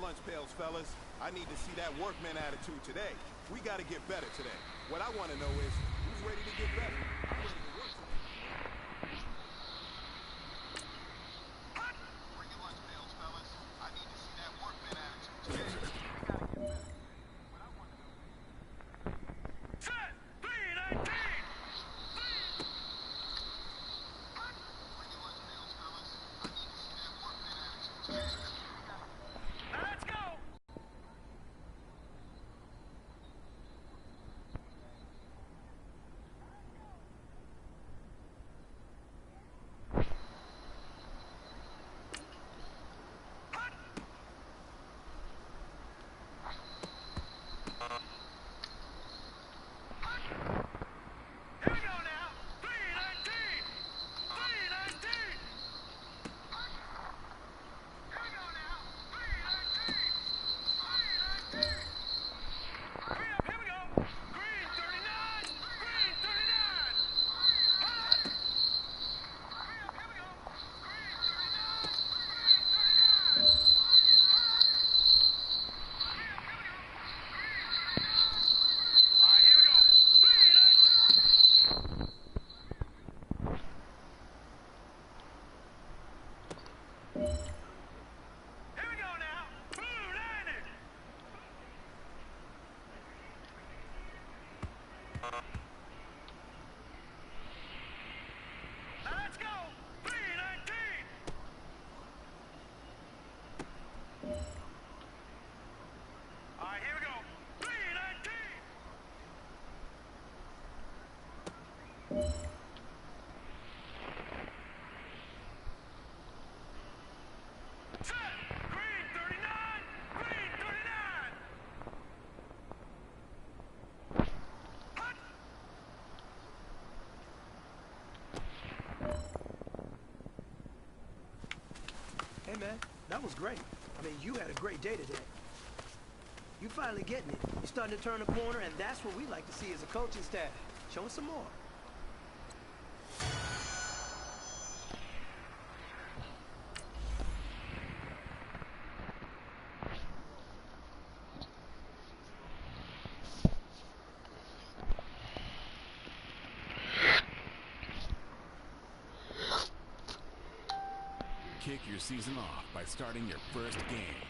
lunch pails, fellas. I need to see that workman attitude today. We got to get better today. What I want to know is, who's ready to get better? I'm ready to work today. Bring your lunch pails, fellas. I need to see that workman attitude today. We got to get better. What I want to know is... Set! 3-19! Bring your lunch pails, fellas. I need to see that workman attitude today. Let's go! Hey, man, that was great. I mean, you had a great day today. You finally getting it. You're starting to turn a corner, and that's what we like to see as a coaching staff. Show us some more. Kick your season off by starting your first game.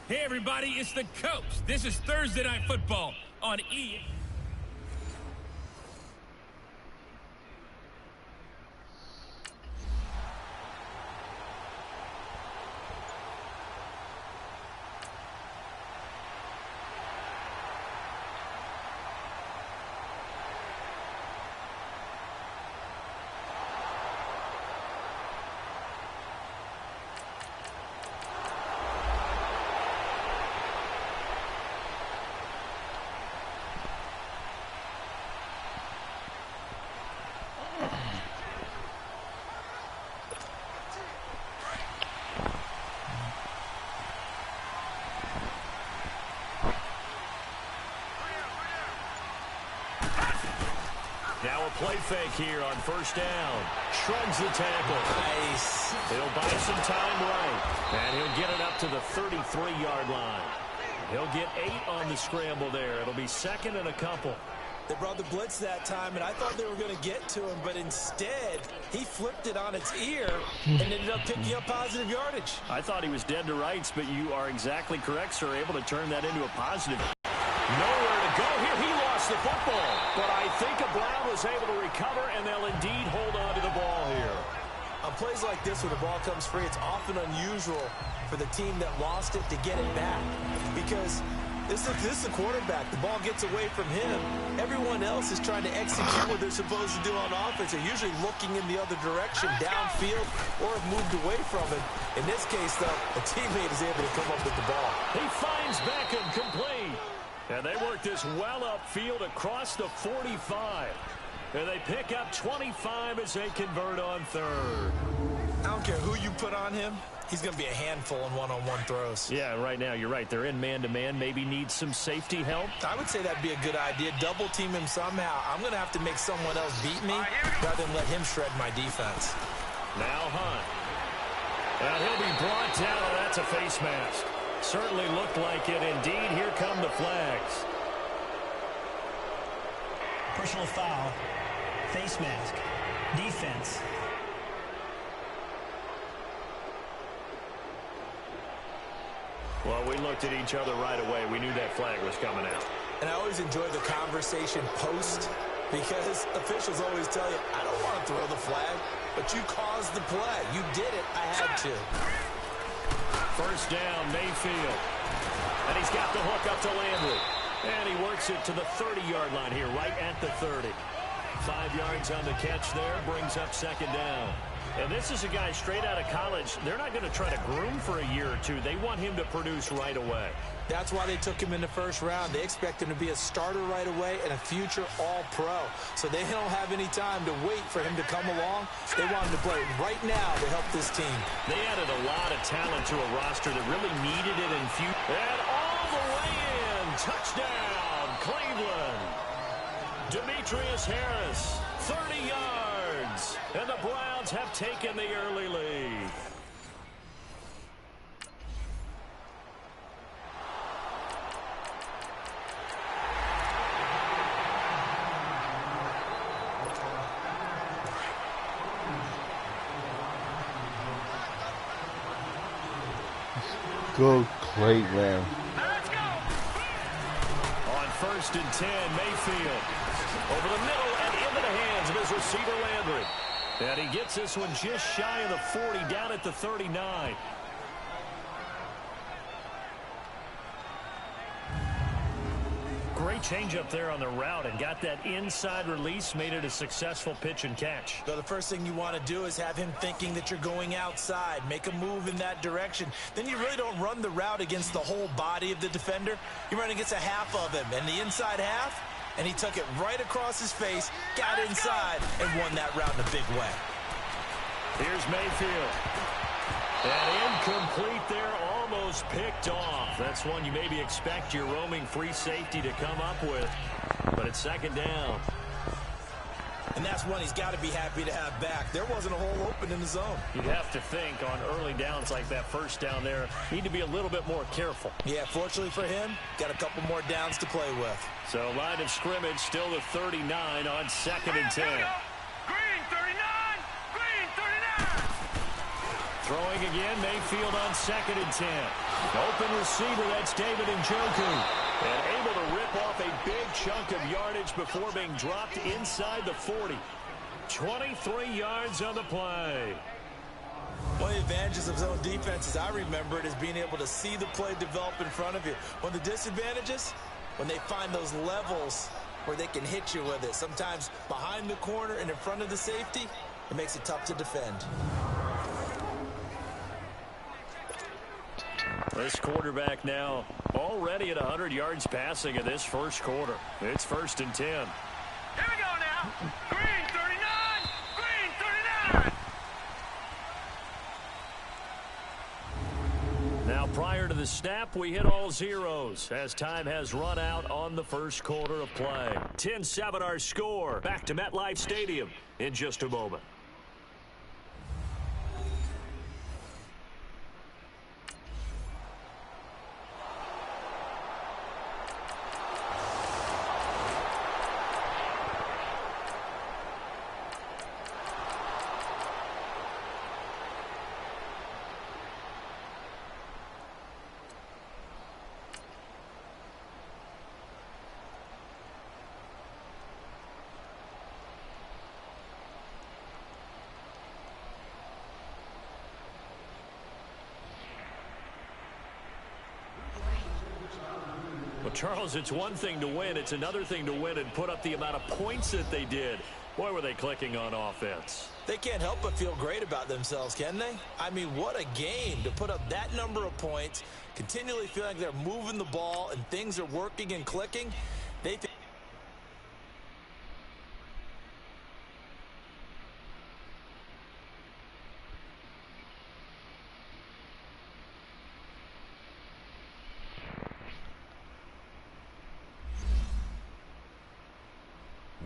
Hey everybody, it's the coach. This is Thursday Night Football on E. Now a play fake here on first down. Shrugs the tackle. Nice. He'll buy some time right. And he'll get it up to the 33-yard line. He'll get 8 on the scramble there. It'll be second and a couple. They brought the blitz that time, and I thought they were going to get to him, but instead, he flipped it on its ear and ended up picking up positive yardage. I thought he was dead to rights, but you are exactly correct, sir. Able to turn that into a positive. Nowhere to go here. He lost the football, but I think a Brown was able to recover, and they'll indeed hold on to the ball here. On plays like this where the ball comes free, it's often unusual for the team that lost it to get it back because this is the quarterback. The ball gets away from him. Everyone else is trying to execute what they're supposed to do on offense. They're usually looking in the other direction, downfield, or have moved away from it. In this case, though, a teammate is able to come up with the ball. He finds Beckham complete. And they work this well upfield across the 45. And they pick up 25 as they convert on third. I don't care who you put on him. He's going to be a handful in one-on-one throws. Yeah, right now, you're right. They're in man-to-man. Maybe need some safety help. I would say that'd be a good idea. Double team him somehow. I'm going to have to make someone else beat me rather than let him shred my defense. Now Hunt. And he'll be brought down, and that's a face mask. Certainly looked like it. Indeed, here come the flags. Personal foul. Face mask. Defense. Well, we looked at each other right away. We knew that flag was coming out. And I always enjoy the conversation post because officials always tell you, I don't want to throw the flag, but you caused the play. You did it. I had to. First down, Mayfield. And he's got the hook up to Landry. And he works it to the 30-yard line here, right at the 30. 5 yards on the catch there, brings up second down. And this is a guy straight out of college. They're not going to try to groom for a year or two. They want him to produce right away. That's why they took him in the first round. They expect him to be a starter right away and a future all-pro. So they don't have any time to wait for him to come along. They want him to play right now to help this team. They added a lot of talent to a roster that really needed it in future. And all the way in. Touchdown, Cleveland. Demetrius Harris, 30 yards. And the Browns have taken the early lead. Go Cleveland. On first and 10, Mayfield. Over the middle and into the hands of his receiver, Landry. And he gets this one just shy of the 40, down at the 39. Great change up there on the route and got that inside release, made it a successful pitch and catch. So the first thing you want to do is have him thinking that you're going outside, make a move in that direction. Then you really don't run the route against the whole body of the defender. You run against a half of him, and the inside half, and he took it right across his face, got inside, and won that route in a big way. Here's Mayfield. And incomplete there, almost picked off. That's one you maybe expect your roaming free safety to come up with, but it's second down. And that's one he's got to be happy to have back. There wasn't a hole open in the zone. You'd have to think on early downs like that first down there, need to be a little bit more careful. Yeah, fortunately for him, got a couple more downs to play with. So line of scrimmage still the 39 on second and 10. Green 39! Green 39! Throwing again, Mayfield on second and 10. Open receiver, that's David Njoku. And able to rip off a big chunk of yardage before being dropped inside the 40. 23 yards on the play. One of the advantages of zone defense, as I remember it, is being able to see the play develop in front of you. One of the disadvantages, when they find those levels where they can hit you with it. Sometimes behind the corner and in front of the safety, it makes it tough to defend. This quarterback now already at 100 yards passing in this first quarter. It's first and 10. Here we go now. Green 39! Green 39! Now prior to the snap, we hit all zeros as time has run out on the first quarter of play. 10-7 our score. Back to MetLife Stadium in just a moment. Well, Charles, it's one thing to win. It's another thing to win and put up the amount of points that they did. Boy, were they clicking on offense. They can't help but feel great about themselves, can they? I mean, what a game to put up that number of points, continually feel like they're moving the ball and things are working and clicking. They think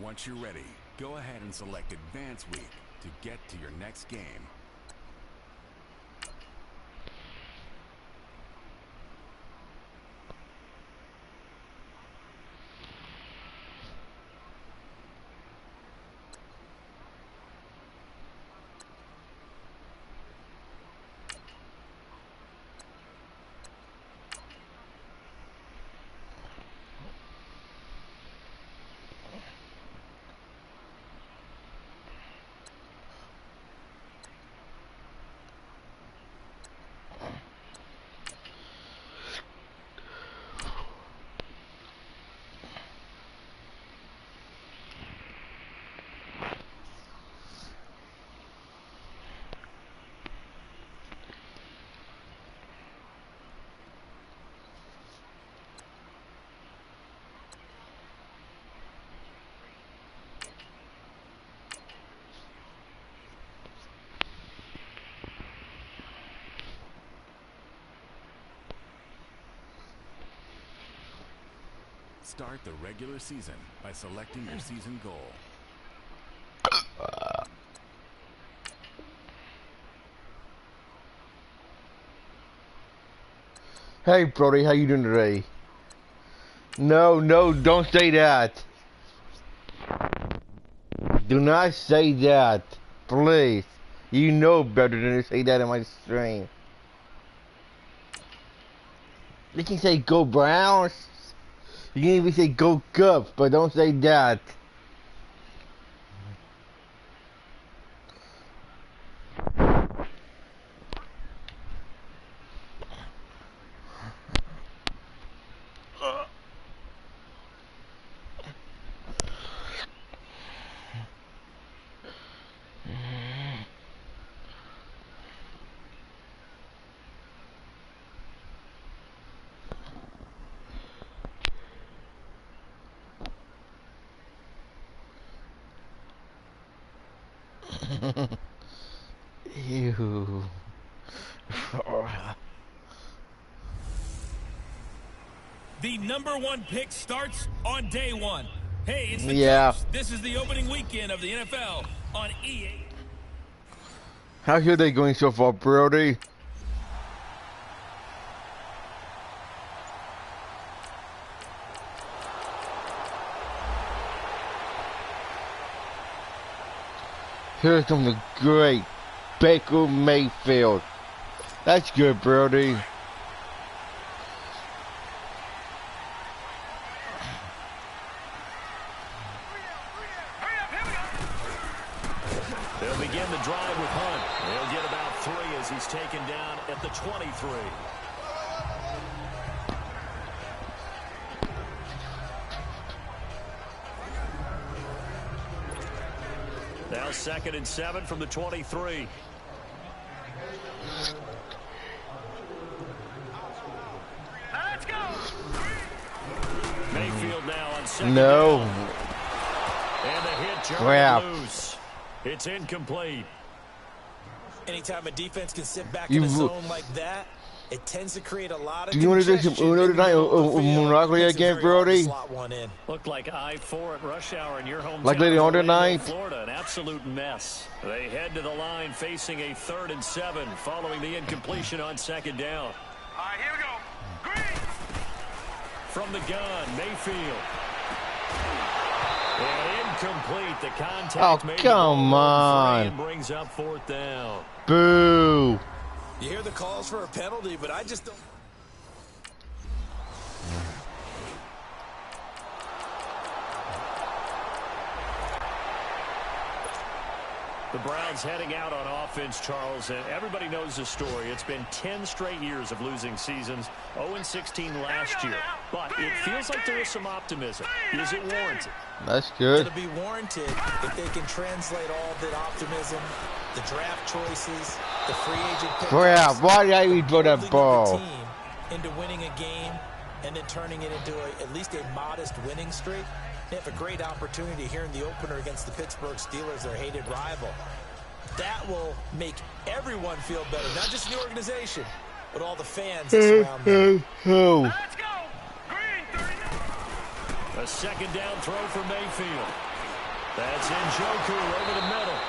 Once you're ready, go ahead and select Advance Week to get to your next game. Start the regular season by selecting your season goal. Hey Brody, how you doing today? No, don't say that. Do not say that, please. You know better than to say that in my stream. You can say go Browns. You can even say go Cubs, but don't say that. Ew. The #1 pick starts on day 1. Hey, it's the Yeah. Cubs. This is the opening weekend of the NFL on EA. How's your day going so far, Brody? Here's something great. Baker Mayfield. That's good, Brody. They'll begin the drive with Hunt. He'll get about 3 as he's taken down at the 23. Now 2nd and 7 from the 23. Let's go! Mayfield now on 2nd No. down. And the hit Crap. jarred loose. It's incomplete. anytime a defense can sit back You in a zone like that, it tends to create a lot of Do you want to do some Uno tonight or Monopoly again, Brody? Looked like I-4 at rush hour in your hometown. Like later on of Orlando, tonight? Florida, an absolute mess. They head to the line facing a 3rd and 7 following the incompletion on 2nd down. All right, here we go. Green! From the gun, Mayfield. And incomplete. The contact Oh, made the come ball on. free and brings up 4th down. Boo. You hear the calls for a penalty, but I just don't. The Browns heading out on offense, Charles, and everybody knows the story. It's been 10 straight years of losing seasons, 0-16 last year. But it feels like there is some optimism. Is it warranted? That's good. It'll be warranted if they can translate all that optimism, the draft choices, the free agent pickups. Crap, why did I even throw that ball? Team into winning a game and then turning it into at least a modest winning streak. They have a great opportunity here in the opener against the Pittsburgh Steelers, their hated rival. That will make everyone feel better, not just the organization, but all the fans that surround them. Let's go. Green 39. A second down throw for Mayfield. That's Njoku over the middle.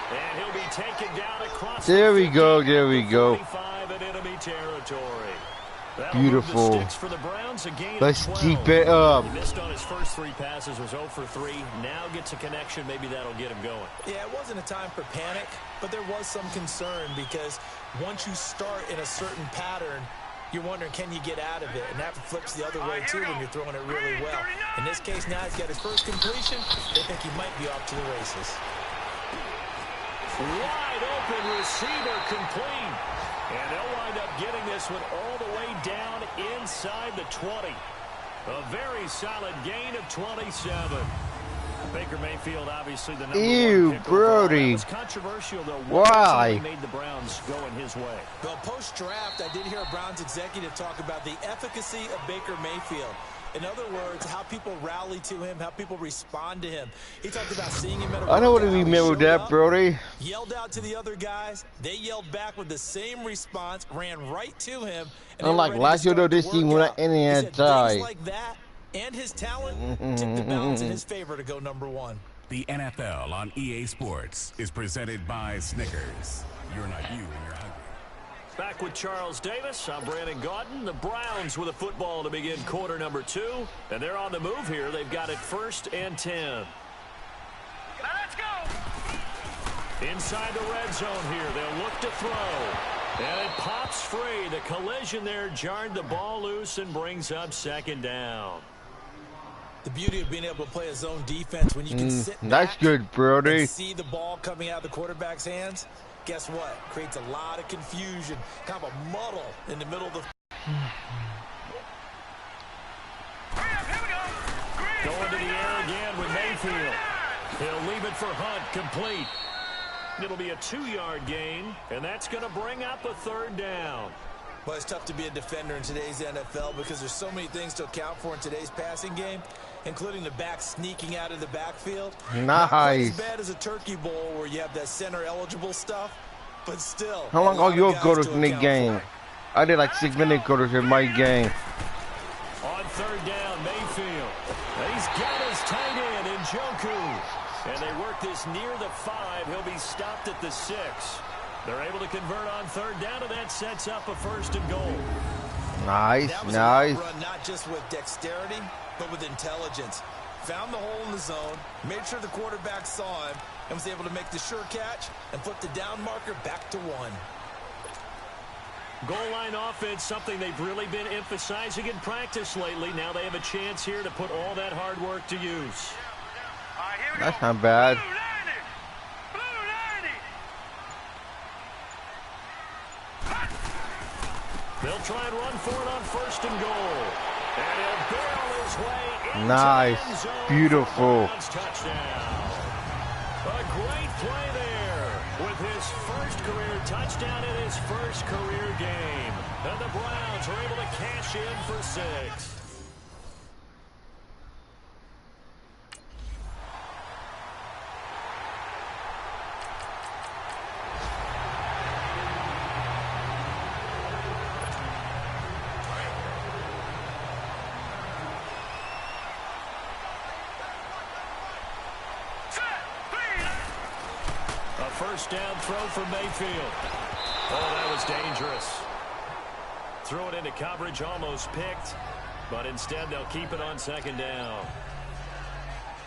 And he'll be taken down across There we go, there we go. 45 in enemy territory. Beautiful. For the Browns, a gain Let's of 12. keep it up. He missed on his first 3 passes, was 0 for 3. Now gets a connection. Maybe that'll get him going. Yeah, it wasn't a time for panic, but there was some concern because once you start in a certain pattern, you're wondering, can you get out of it? And that flips the other way, too, when you're throwing it really well. In this case, now he's got his first completion. They think he might be off to the races. Wide open receiver complete. And they'll wind up getting this one all the way down inside the 20. A very solid gain of 27. Baker Mayfield, obviously the number one pick Brody. It was controversial, though. Why? Made the Browns go in his way. Well, post-draft, I did hear a Browns executive talk about the efficacy of Baker Mayfield. In other words, how people rally to him, how people respond to him. He talked about seeing him at a I don't want to workout. remember that, Up, Brody. yelled out to the other guys. They yelled back with the same response, ran right to him. And Unlike last year, though, this team went out any things time. like that and his talent tipped the balance in his favor to go number 1. The NFL on EA Sports is presented by Snickers. You're not you when you're hungry. Back with Charles Davis. I'm Brandon Gaudin. The Browns with a football to begin quarter number 2. And they're on the move here. They've got it 1st and 10. Let's go. Inside the red zone here. They'll look to throw. And it pops free. The collision there jarred the ball loose and brings up 2nd down. The beauty of being able to play a zone defense when you can sit That's back good, Brody. and see the ball coming out of the quarterback's hands. Guess what? Creates a lot of confusion, kind of a muddle in the middle of the... Going to the air again with Mayfield. He'll leave it for Hunt, complete. It'll be a 2-yard gain, and that's going to bring up a 3rd down. Well, it's tough to be a defender in today's NFL because there's so many things to account for in today's passing game, including the back sneaking out of the backfield. Not quite as bad as a turkey bowl where you have that center-eligible stuff, but still. How long ago you go to the game? I did like 6 minutes go to my game. On 3rd down, Mayfield. He's got his tight end, Njoku. And they work this near the 5. He'll be stopped at the 6. They're able to convert on 3rd down, and that sets up a 1st and goal. Nice, that was nice. A run, not just with dexterity, but with intelligence. Found the hole in the zone, made sure the quarterback saw him, and was able to make the sure catch and put the down marker back to 1. Goal line offense, something they've really been emphasizing in practice lately. Now they have a chance here to put all that hard work to use. That's not bad. They'll try and run for it on 1st and goal. And he'll barrel his way into Nice. the end zone. Beautiful. Touchdown. A great play there with his first career touchdown in his first career game. And the Browns are able to cash in for 6. First down throw for Mayfield. Oh, that was dangerous. Threw it into coverage, almost picked, but instead they'll keep it on 2nd down.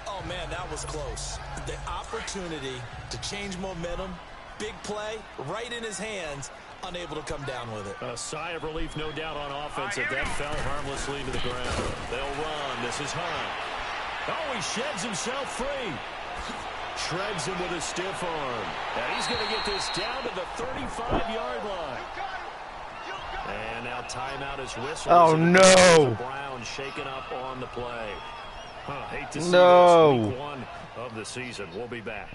Oh, man, that was close. The opportunity to change momentum, big play, right in his hands, unable to come down with it. A sigh of relief, no doubt, on offense if that fell harmlessly to the ground. They'll run. This is Hunt. Oh, he sheds himself free. Shreds him with a stiff arm. And he's going to get this down to the 35-yard line. And now timeout is whistled. Oh, no. The Browns shaken up on the play. Hate to see No. this. Week 1 of the season. We'll be back.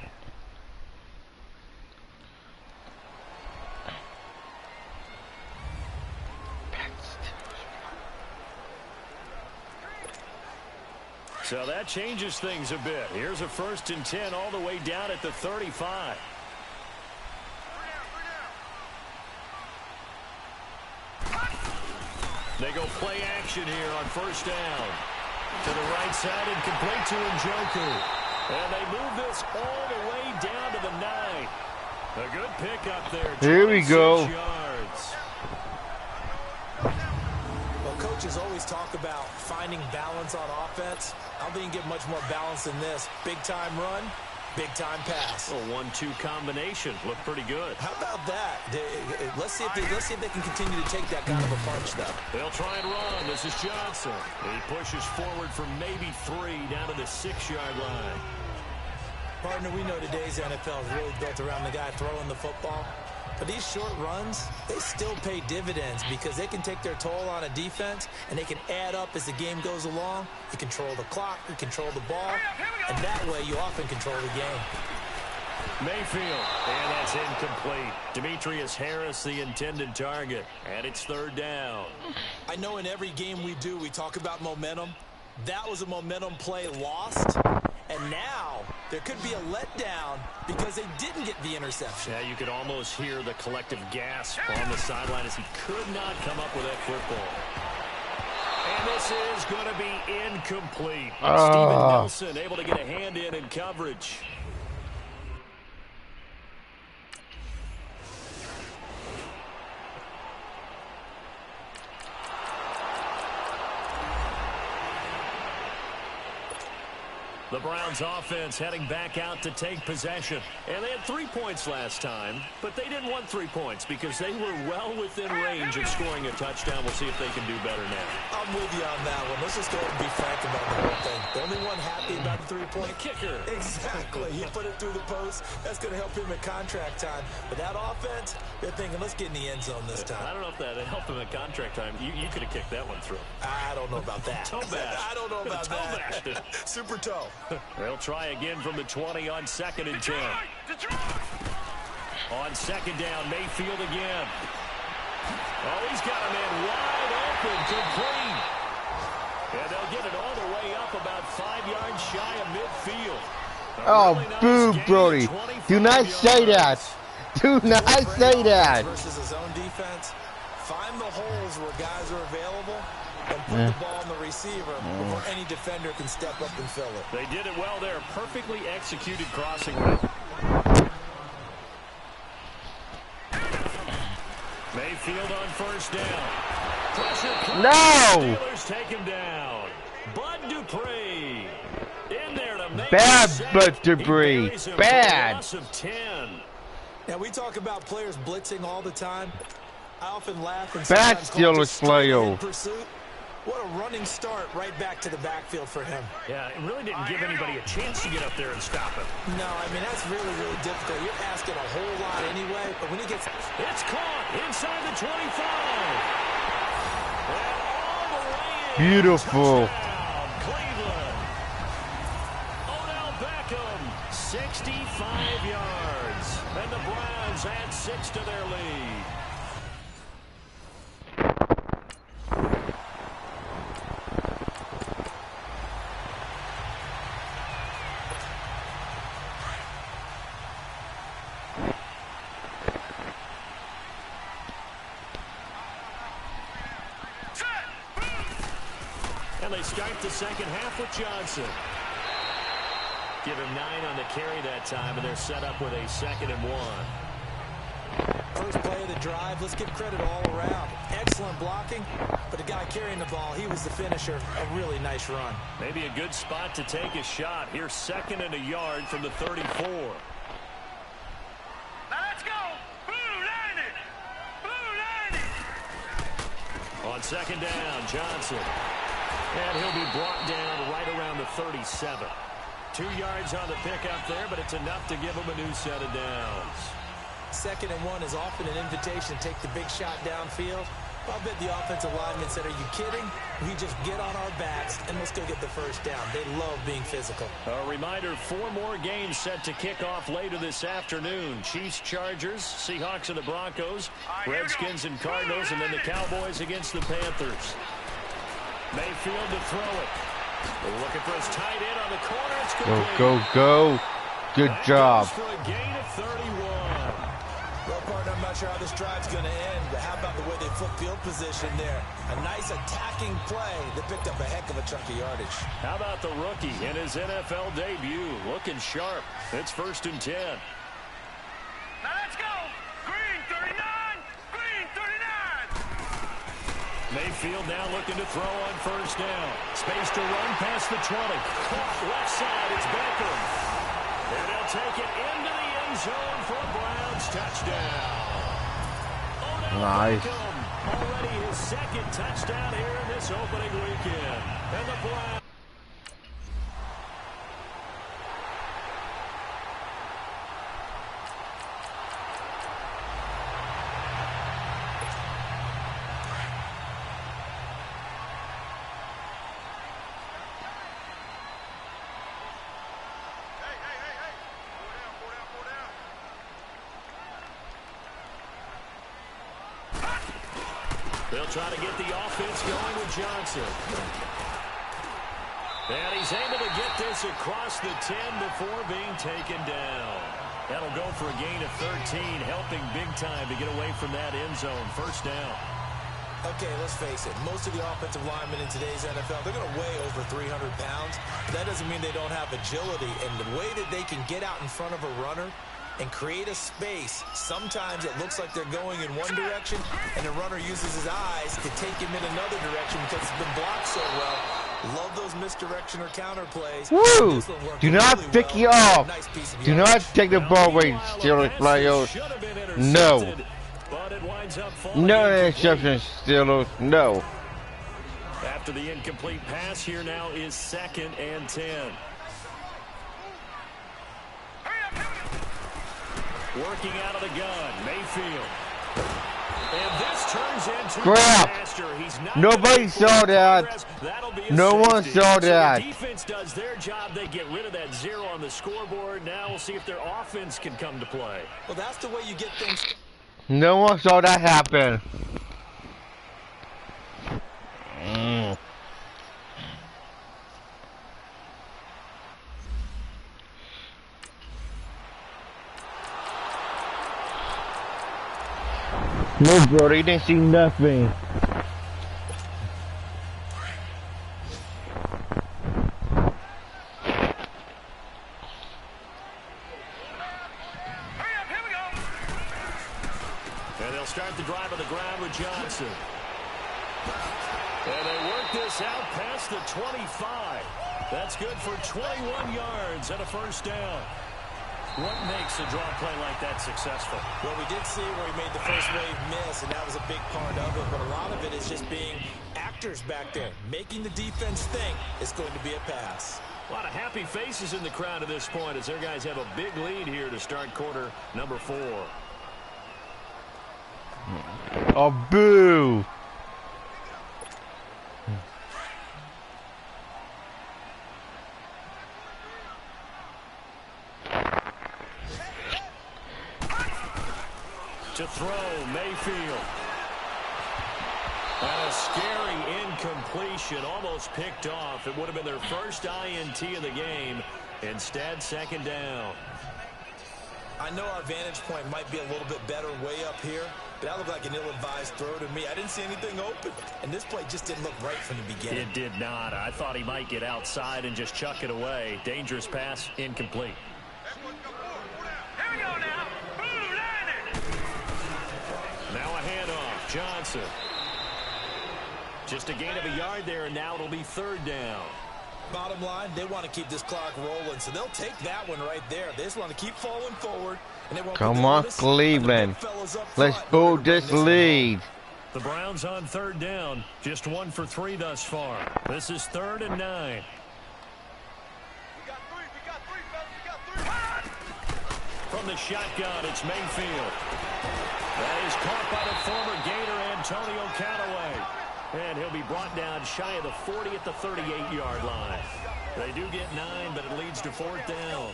So that changes things a bit. Here's a 1st and 10 all the way down at the 35. They go play action here on 1st down. To the right side and complete to Njoku. And they move this all the way down to the 9. A good pick up there. Here we go. Yards. Well, coaches always talk about finding balance on offense. I don't think you can get much more balance than this. Big-time run, big-time pass. A 1-2 combination. Looked pretty good. How about that? Let's see if they can continue to take that kind of a punch, though. They'll try and run. This is Johnson. He pushes forward for maybe 3 down to the 6-yard line. Partner, we know today's NFL is really built around the guy throwing the football. But these short runs, they still pay dividends because they can take their toll on a defense, and they can add up as the game goes along. You control the clock, you control the ball, and that way you often control the game. Mayfield, and that's incomplete. Demetrius Harris, the intended target, and it's 3rd down. I know in every game we do, we talk about momentum. That was a momentum play lost. And now there could be a letdown because they didn't get the interception. Yeah, you could almost hear the collective gasp on the sideline as he could not come up with that football. And this is going to be incomplete. Steven Nelson able to get a hand in coverage. The Browns offense heading back out to take possession. And they had 3 points last time, but they didn't want 3 points because they were well within range of scoring a touchdown. We'll see if they can do better now. I'm with you on that one. Let's just go ahead and be frank about the whole thing. The only one happy about the 3-point kicker. Exactly. He put it through the post. That's going to help him at contract time. But that offense, they're thinking, let's get in the end zone this time. I don't know if that helped him at contract time. You could have kicked that one through. I don't know about that. Toe bash. I don't know about that. Super toe. They'll try again from the 20 on 2nd and 10. On 2nd down, Mayfield again. Oh, he's got a man wide open, complete. And they'll get it all the way up about 5 yards shy of midfield. Oh, boo, Brody. Do not say that. Do not say that. Versus his own defense. Find the holes where guys are available and put the ball on the receiver before any defender can step up and fill it. They did it well there. Perfectly executed crossing route. Mayfield on 1st down. Pressure. No! Steelers take him down. Bud Dupree in there to make Bad Bud Dupree. Bad. Loss of 10. Now, we talk about players blitzing all the time. I often laugh and Bad sometimes call it just Steelers player. in pursuit. What a running start right back to the backfield for him. Yeah, it really didn't give anybody a chance to get up there and stop him. No, I mean, that's really, really difficult. You're asking a whole lot anyway, but when he gets... It's caught inside the 25. And all the way in. Beautiful. Touchdown, Cleveland. Odell Beckham, 65 yards. And the Browns add 6 to their lead. And they start the 2nd half with Johnson. Give him 9 on the carry that time, and they're set up with a 2nd and 1. First play of the drive, let's give credit all around. Excellent blocking, but the guy carrying the ball, he was the finisher. A really nice run. Maybe a good spot to take a shot. Here's 2nd and a yard from the 34. Now let's go. Blue 90. Blue 90. On 2nd down, Johnson. And he'll be brought down right around the 37. 2 yards on the pickup there, but it's enough to give him a new set of downs. 2nd and 1 is often an invitation to take the big shot downfield. I'll bet the offensive lineman said, are you kidding? We just get on our backs and let's go get the first down. They love being physical. A reminder, 4 more games set to kick off later this afternoon. Chiefs, Chargers, Seahawks and the Broncos, Redskins and Cardinals, and then the Cowboys against the Panthers. Mayfield to throw it. They're looking for his tight end on the corner. It's complete. Go. Good job. For a gain of 31. Well, partner, I'm not sure how this drive's going to end, but how about the way they flip field position there? A nice attacking play that picked up a heck of a chunk of yardage. How about the rookie in his NFL debut? Looking sharp. It's 1st and 10. Now let's go. Green 39. Green 39. Mayfield now looking to throw on 1st down. Space to run past the 20. Caught left side. It's Beckham. And they'll take it into the end zone for a Browns touchdown. Nice. Already his 2nd touchdown here in this opening weekend. And the Browns. They'll try to get the offense going with Johnson. And he's able to get this across the 10 before being taken down. That'll go for a gain of 13, helping big time to get away from that end zone. 1st down. Okay, let's face it. Most of the offensive linemen in today's NFL, they're going to weigh over 300 pounds. That doesn't mean they don't have agility. And the way that they can get out in front of a runner and create a space, sometimes it looks like they're going in one direction, and the runner uses his eyes to take him in another direction because it's been blocked so well. Love those misdirection or counter plays. Woo! Do not pick you off. Do not take the ball away, Steelers players. No. No interceptions, Steelers. No. After the incomplete pass, here now is 2nd and 10. Working out of the gun, Mayfield. And this turns into crap. He's not Nobody saw that. No one saw that. So the defense does their job. They get rid of that 0 on the scoreboard. Now we'll see if their offense can come to play. Well, that's the way you get things. No one saw that happen. No, bro, they didn't see nothing. And they'll start the drive on the ground with Johnson. And they work this out past the 25. That's good for 21 yards and a 1st down. What makes a draw play like that successful? Well, we did see where he made the first wave miss, and that was a big part of it. But a lot of it is just being actors back there, making the defense think it's going to be a pass. A lot of happy faces in the crowd at this point as their guys have a big lead here to start quarter number 4. Oh, boo! To throw, Mayfield. And a scary incompletion, almost picked off. It would have been their first INT of the game. Instead, 2nd down. I know our vantage point might be a little bit better way up here, but that looked like an ill-advised throw to me. I didn't see anything open, and this play just didn't look right from the beginning. It did not. I thought he might get outside and just chuck it away. Dangerous pass, incomplete. Here we go now. Boom, landed. Now a handoff, Johnson. Just a gain of a yard there, and now it'll be 3rd down. Bottom line, they want to keep this clock rolling, so they'll take that one right there. They just want to keep falling forward. And they won't come on, Cleveland. Let's build this lead. The Browns on 3rd down. Just 1 for 3 thus far. This is 3rd and 9. We got 3. We got from the shotgun. It's Mayfield. That is caught by the former Gator Antonio Callaway. And he'll be brought down shy of the 40 at the 38-yard line. They do get 9, but it leads to 4th down.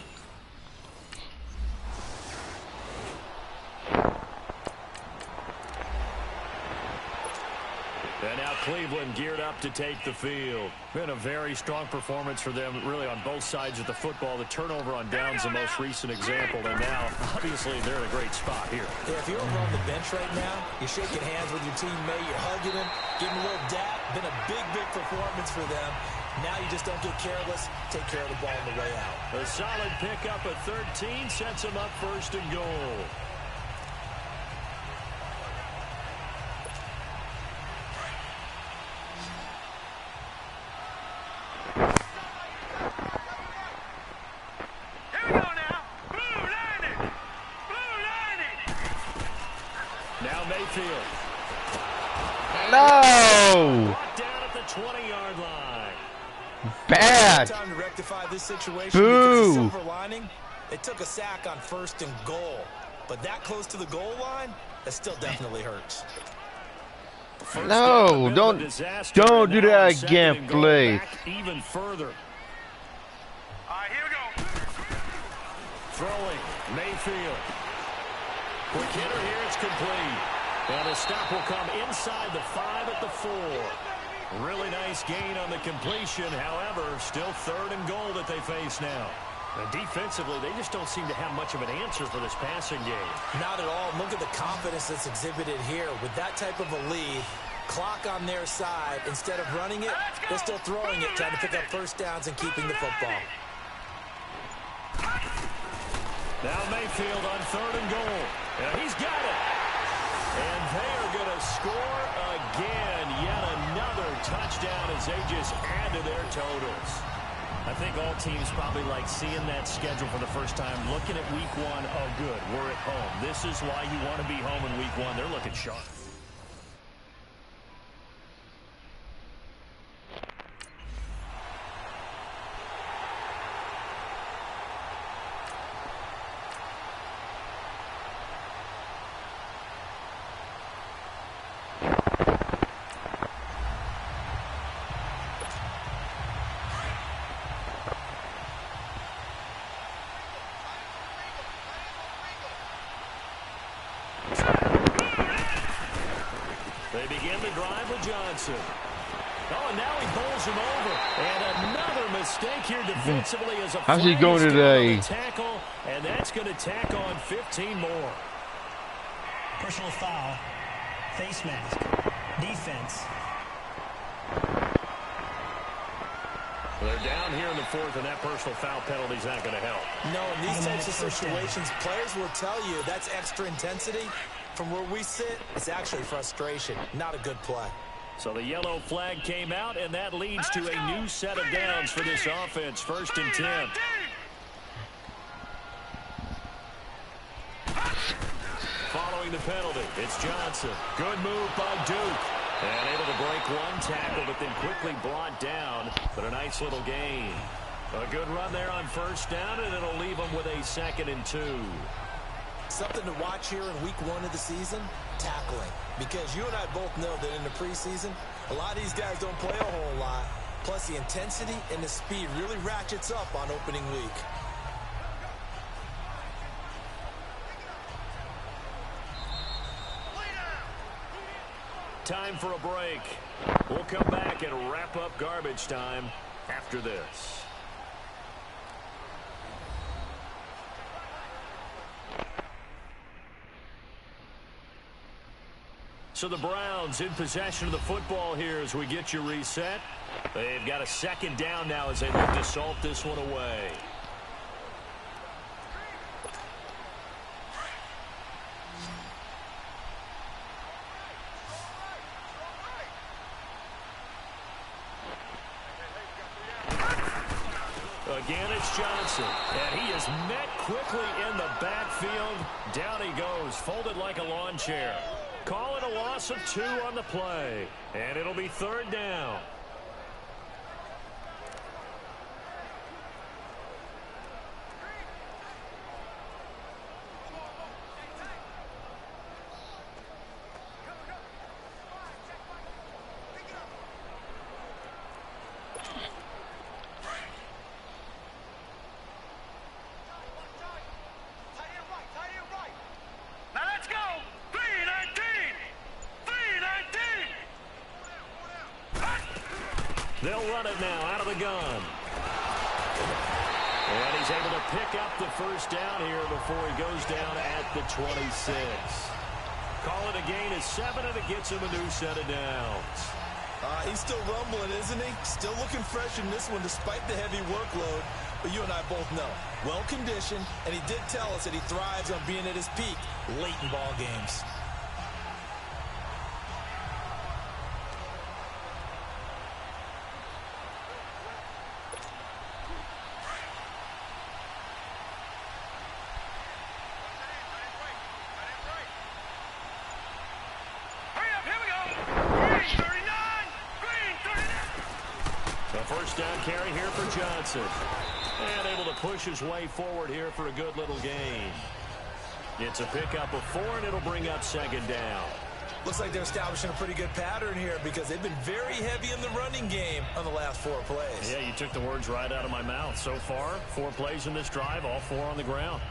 And now Cleveland geared up to take the field. Been a very strong performance for them, really, on both sides of the football. The turnover on downs, the most recent example. And now, obviously, they're in a great spot here. Yeah, if you're over on the bench right now, you're shaking hands with your teammate, you're hugging him, giving him a little dap. Been a big, big performance for them. Now you just don't get careless. Take care of the ball on the way out. A solid pickup at 13 sets them up 1st and goal. Mayfield. No! Down at the 20-yard line. Bad. Time to rectify this situation. Boo. Silver lining, it took a sack on 1st and goal. But that close to the goal line, that still definitely hurts. No, don't do that again, please. Even further. Here we go. Throwing, Mayfield. Quick hitter here, it's complete. And a stop will come inside the 5 at the 4. Really nice gain on the completion. However, still 3rd and goal that they face now. And defensively, they just don't seem to have much of an answer for this passing game. Not at all. Look at the confidence that's exhibited here. With that type of a lead, clock on their side, instead of running it, they're still throwing it, trying to pick up 1st downs and keeping the football. Now Mayfield on 3rd and goal. And he's got it. And they are going to score again. Yet another touchdown as they just add to their totals. I think all teams probably like seeing that schedule for the first time, looking at week 1. Oh, good, we're at home. This is why you want to be home in week 1. They're looking sharp. They begin the drive with Johnson. Oh, and now he bowls him over. And another mistake here defensively as a how's he going today? Tackle, and that's going to tack on 15 more. Personal foul, face mask, defense. They're down here in the 4th, and that personal foul penalty is not going to help. No, in these types of situations, players will tell you that's extra intensity. From where we sit, it's actually frustration, not a good play. So the yellow flag came out, and that leads to a new set of downs for this offense. 1st and 10. Following the penalty, it's Johnson. Good move by Duke. And able to break one tackle, but then quickly brought down. But a nice little gain. A good run there on 1st down, and it'll leave them with a 2nd and 2. Something to watch here in week 1 of the season, tackling. Because you and I both know that in the preseason, a lot of these guys don't play a whole lot. Plus, the intensity and the speed really ratchets up on opening week. Time for a break. We'll come back and wrap up garbage time after this. So the Browns in possession of the football here as we get you reset. They've got a 2nd down now as they look to salt this one away. Again, it's Johnson, and he is met quickly in the backfield. Down he goes, folded like a lawn chair. Call it a loss of 2 on the play, and it'll be 3rd down. They'll run it now out of the gun. And he's able to pick up the first down here before he goes down at the 26. Call it a gain of 7, and it gets him a new set of downs. He's still rumbling, isn't he? Still looking fresh in this one despite the heavy workload. But you and I both know, well-conditioned, and he did tell us that he thrives on being at his peak late in ball games. Down carry here for Johnson. And able to push his way forward here for a good little gain. It's a pickup of 4, and it'll bring up second down. Looks like they're establishing a pretty good pattern here because they've been very heavy in the running game on the last 4 plays. Yeah, you took the words right out of my mouth. So far, 4 plays in this drive, all 4 on the ground.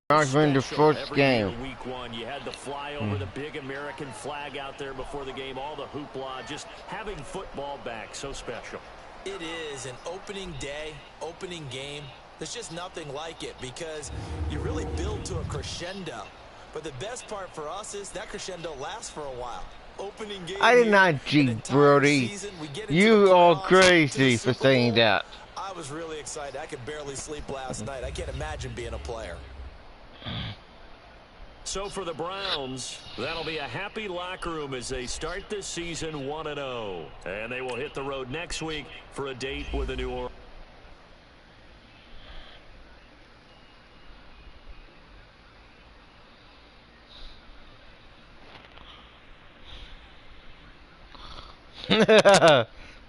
Browns win the first game. Week 1, you had the fly over the big American flag out there before the game. All the hoopla, just having football back, so special. It is an opening day, opening game. There's just nothing like it because you really build to a crescendo. But the best part for us is that crescendo lasts for a while. Opening game. I did not cheat, Brody. You are crazy for saying that. I was really excited. I could barely sleep last night. I can't imagine being a player. So for the Browns, that'll be a happy locker room as they start this season 1-0. And they will hit the road next week for a date with the New Orleans.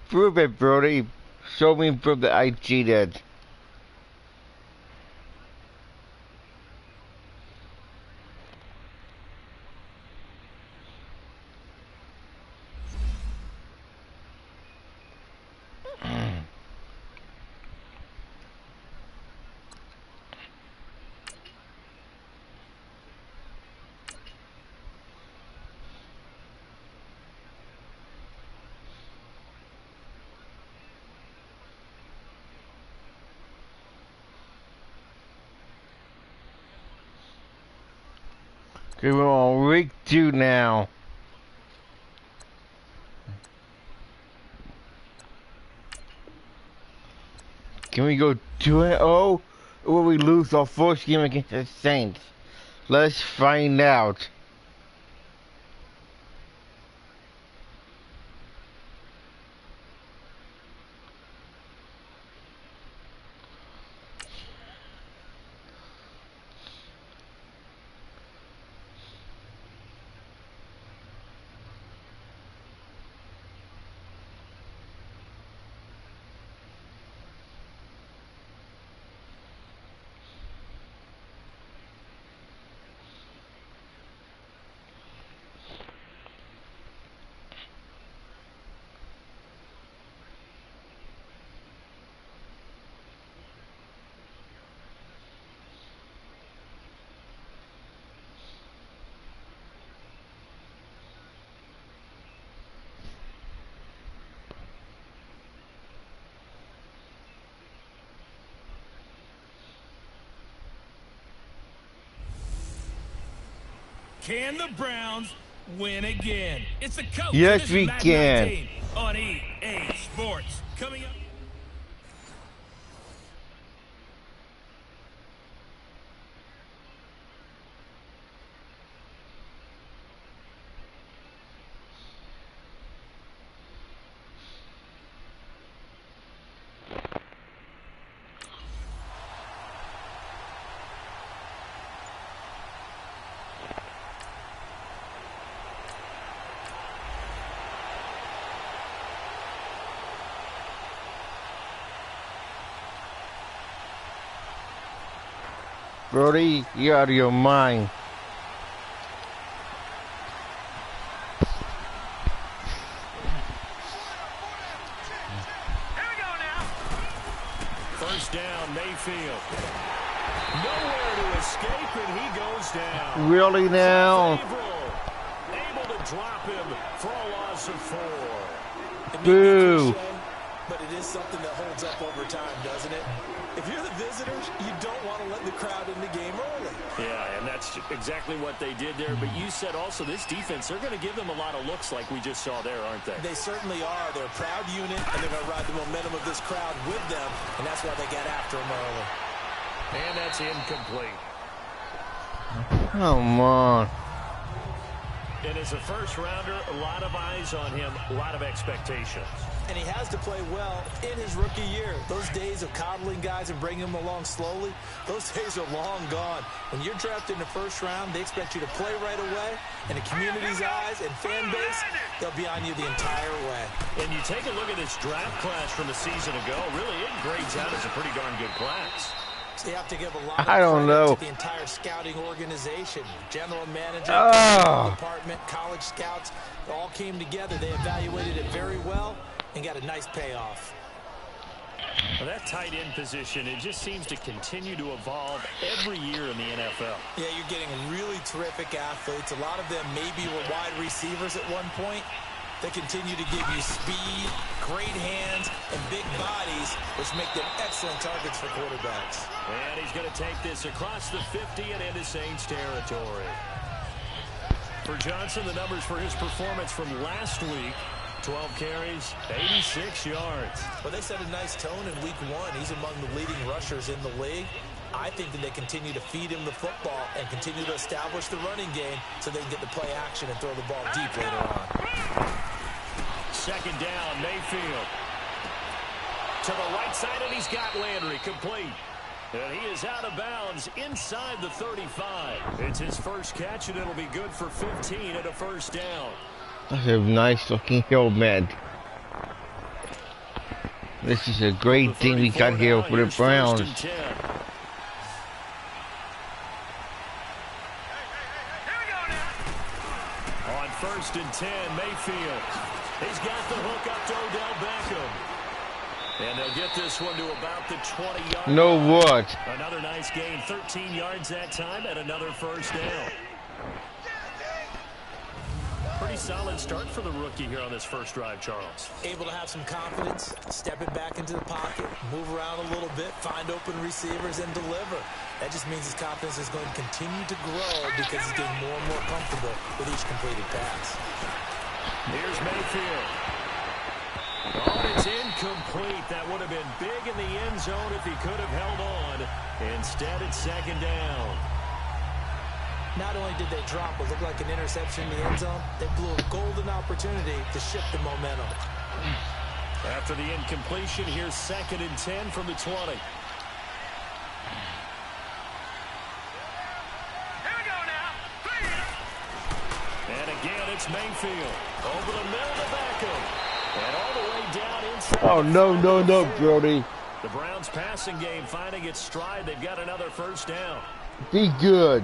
Prove it, Brody. Show me proof that I cheated. Okay, we're on week 2 now. Can we go 2-0? Or will we lose our first game against the Saints? Let's find out. Can the Browns win again? It's the coach. Yes, we can. On EA Sports. Coming up. Brody. You're out of your mind. First down, Mayfield. Nowhere to escape, and he goes down. Really now? Able to drop him for a loss of 4. Boo. But it is something that holds up over time, doesn't it? If you're the visitors, you don't want to let the crowd in the game early. Yeah, and that's exactly what they did there. But you said also this defense, they're going to give them a lot of looks like we just saw there, aren't they? They certainly are. They're a proud unit, and they're going to ride the momentum of this crowd with them, and that's why they got after him early. And that's incomplete. Come on. And as a first-rounder, a lot of eyes on him, a lot of expectations. And he has to play well in his rookie year. Those days of coddling guys and bringing them along slowly, those days are long gone. When you're drafted in the first round, they expect you to play right away. And the community's eyes and fan base, they'll be on you the entire way. And you take a look at this draft class from a season ago, really it grades out as a pretty darn good class. So you have to give a lot of know. to the entire scouting organization. General manager, department, college scouts, they all came together. They evaluated it very well and got a nice payoff. Well, that tight end position, it just seems to continue to evolve every year in the NFL. Yeah, you're getting really terrific athletes. A lot of them maybe were wide receivers at one point. They continue to give you speed, great hands, and big bodies, which make them excellent targets for quarterbacks. And he's going to take this across the 50 and into Saints territory. For Johnson, the numbers for his performance from last week, 12 carries, 86 yards. Well, they set a nice tone in week 1. He's among the leading rushers in the league. I think that they continue to feed him the football and continue to establish the running game so they can get the play action and throw the ball deep later on. Second down, Mayfield. To the right side, and he's got Landry complete. And he is out of bounds inside the 35. It's his first catch, and it'll be good for 15 and a first down. That's a nice looking hill, man. This is a great thing we got here for the Browns. On 1st and 10, Mayfield. He's got the hook up to Odell Beckham. And they'll get this one to about the 20-yard line. No what? Another nice gain, 13 yards that time, and another first down. Pretty solid start for the rookie here on this first drive, Charles. Able to have some confidence, step it back into the pocket, move around a little bit, find open receivers, and deliver. That just means his confidence is going to continue to grow because he's getting more and more comfortable with each completed pass. Here's Mayfield. Oh, it's incomplete. That would have been big in the end zone if he could have held on. Instead, it's second down. Not only did they drop what looked like an interception in the end zone, they blew a golden opportunity to shift the momentum. After the incompletion, here's 2nd and 10 from the 20. And again, it's Mayfield. Over the middle to Beckham. And all the way down inside. Oh, no, Brody. The Browns passing game finding its stride. They've got another first down. Be good.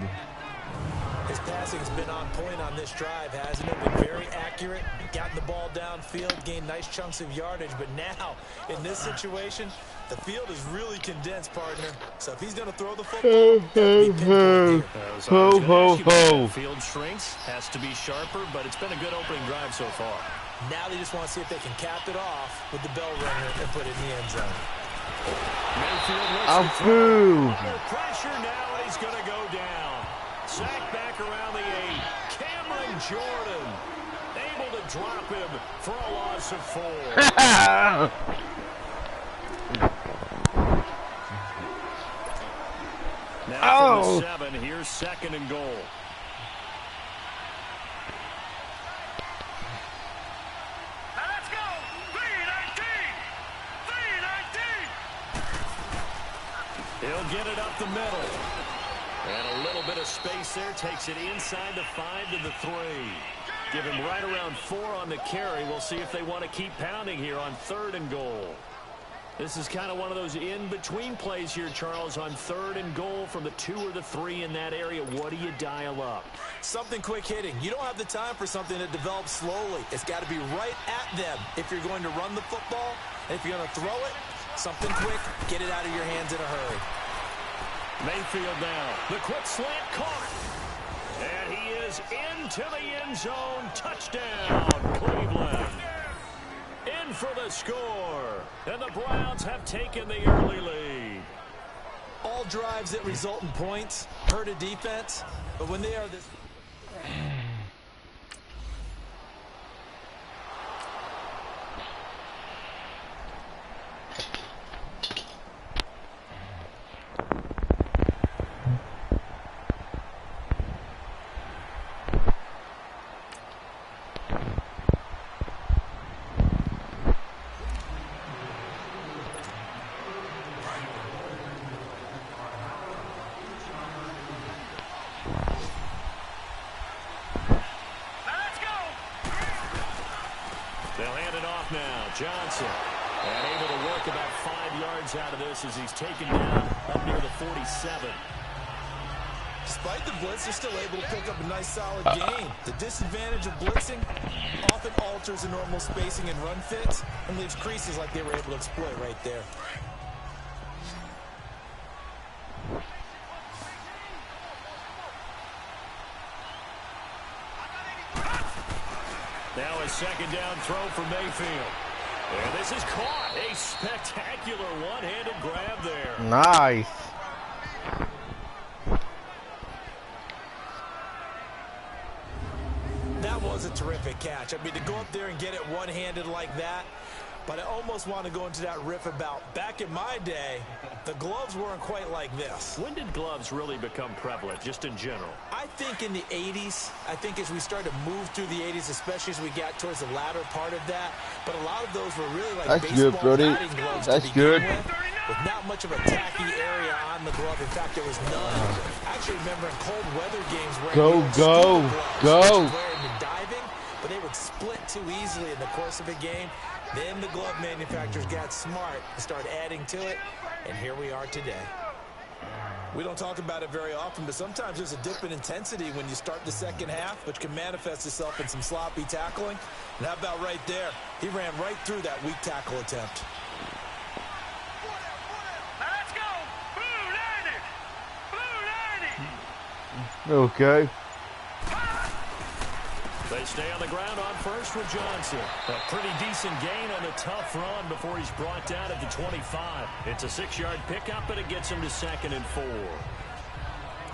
His passing's been on point on this drive, hasn't it? Been very accurate, gotten the ball downfield, gained nice chunks of yardage. But now, in this situation, the field is really condensed, partner. So if he's going to throw the football, Ho. Field shrinks, has to be sharper, but it's been a good opening drive so far. Now they just want to see if they can cap it off with the bell ringer and put it in the end zone. Mayfield looks to throw. Under pressure now, and he's going to go down. Sacked back around the 8. Cameron Jordan able to drop him for a loss of 4. Now from the 7, here's 2nd and goal. Now let's go! 3-19! He'll get it up the middle. And a little bit of space there. Takes it inside the 5 to the 3. Give him right around 4 on the carry. We'll see if they want to keep pounding here on 3rd and goal. This is kind of one of those in-between plays here, Charles, on 3rd and goal from the 2 or the 3 in that area. What do you dial up? Something quick hitting. You don't have the time for something that develops slowly. It's got to be right at them if you're going to run the football. And if you're going to throw it, something quick, get it out of your hands in a hurry. Mayfield now. The quick slant caught. And he is into the end zone. Touchdown, Cleveland. In for the score. And the Browns have taken the early lead. All drives that result in points hurt a defense, but when they are this... They'll hand it off now. Johnson. And able to work about 5 yards out of this as he's taken down up near the 47. Despite the blitz, they're still able to pick up a nice, solid gain. The disadvantage of blitzing often alters the normal spacing and run fits and leaves creases like they were able to exploit right there. Now a second down throw for Mayfield. And this is caught. A spectacular one-handed grab there. Nice. That was a terrific catch. I mean, to go up there and get it one-handed like that, but I almost want to go into that riff about back in my day, the gloves weren't quite like this. When did gloves really become prevalent, just in general? I think in the 80s. I think as we started to move through the 80s, especially as we got towards the latter part of that. But a lot of those were really like That's good, baseball Brody. batting gloves That's to begin good. with not much of a tacky area on the glove. In fact, there was none. I actually remember in cold weather games where Go. Diving, but they would split too easily in the course of a game. Then the glove manufacturers got smart and started adding to it, and here we are today. We don't talk about it very often, but sometimes there's a dip in intensity when you start the second half, which can manifest itself in some sloppy tackling. And how about right there? He ran right through that weak tackle attempt. Let's go! Blue 90! Okay. They stay on the ground on first with Johnson. A pretty decent gain on the tough run before he's brought down at the 25. It's a 6-yard pickup, and it gets him to 2nd and 4.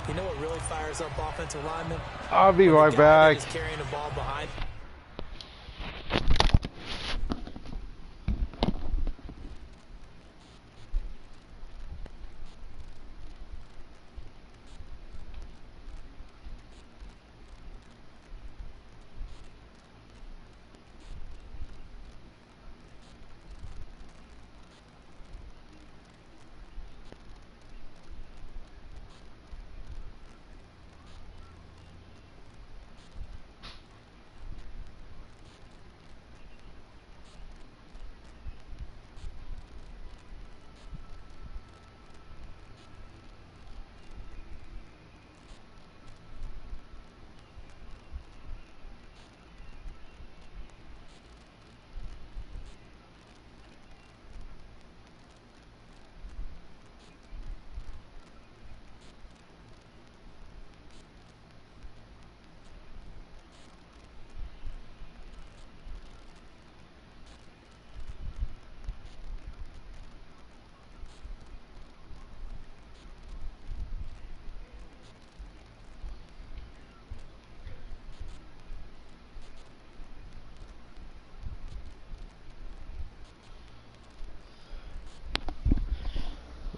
You know what really fires up offensive linemen? I'll be right back. Is carrying the ball behind.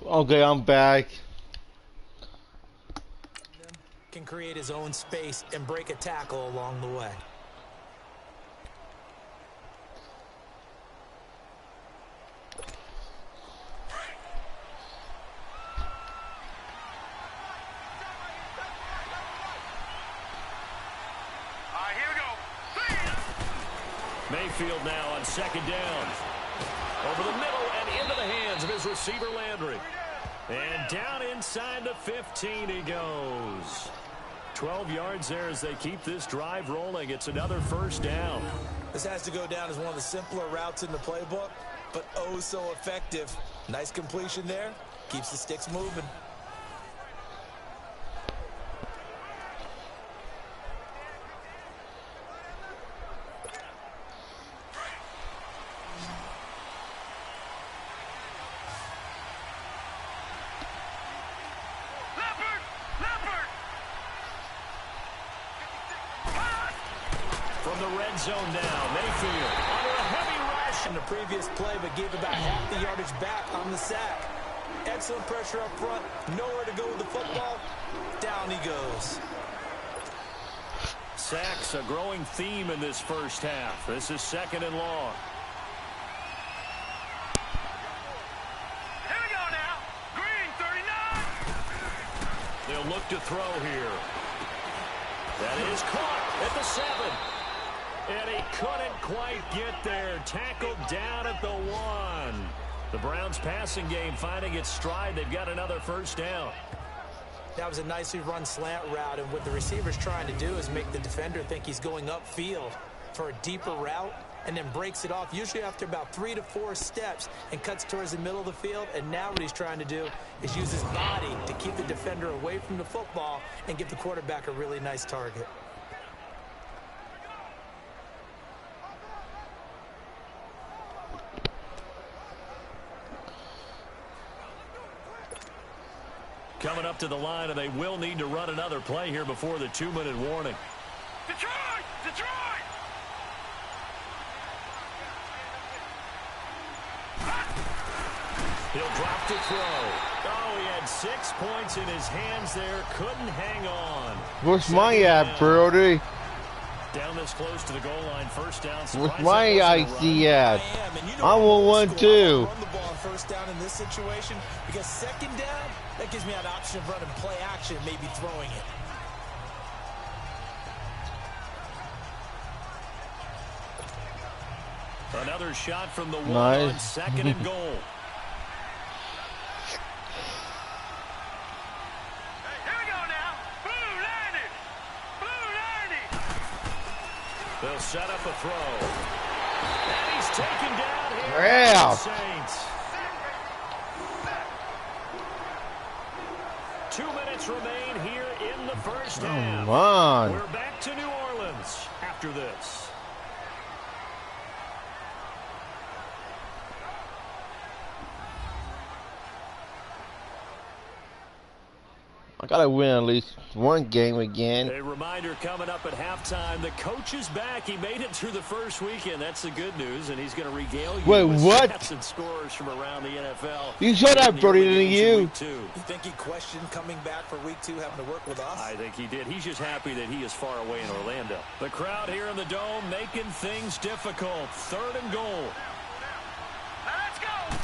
Okay, I'm back. Can create his own space and break a tackle along the way. Here we go. Mayfield now on 2nd down. Over the middle and into the hands receiver Landry. And down inside the 15 he goes. 12 yards there as they keep this drive rolling. It's another first down. This has to go down as one of the simpler routes in the playbook, but oh so effective. Nice completion there. Keeps the sticks moving. Zone down. Mayfield under a heavy rush in the previous play, but gave about half the yardage back on the sack. Excellent pressure up front. Nowhere to go with the football. Down he goes. Sacks a growing theme in this first half. This is 2nd and long. Here we go now. Green 39. They'll look to throw here. That is caught at the 7. And he couldn't quite get there. Tackled down at the 1. The Browns passing game finding its stride. They've got another first down. That was a nicely run slant route, and what the receiver's trying to do is make the defender think he's going upfield for a deeper route, and then breaks it off, usually after about 3 to 4 steps, and cuts towards the middle of the field. And now what he's trying to do is use his body to keep the defender away from the football and give the quarterback a really nice target. Coming up to the line, and they will need to run another play here before the 2-minute warning. Detroit! Detroit! He'll drop to throw. Oh, he had 6 points in his hands there. Couldn't hang on. What's my at, Brody? Down this close to the goal line, first down. What's my IC at? I want one too. Run the ball on first down in this situation, because 2nd down, that gives me an option of running play action, maybe throwing it. Another shot from the 1 nice. On 2nd and goal. They'll set up a throw. And he's taken down here. Yeah. Saints. 2 minutes remain here in the first half. Come on. We're back to New Orleans after this. I gotta win at least one game again. A reminder coming up at halftime. The coach is back. He made it through the first weekend. That's the good news, and he's going to regale you Wait, with what? stats and scores from around the NFL. You saw that, Brody, didn't you? You think he questioned coming back for week 2, having to work with us? I think he did. He's just happy that he is far away in Orlando. The crowd here in the Dome making things difficult. 3rd and goal. Let's go!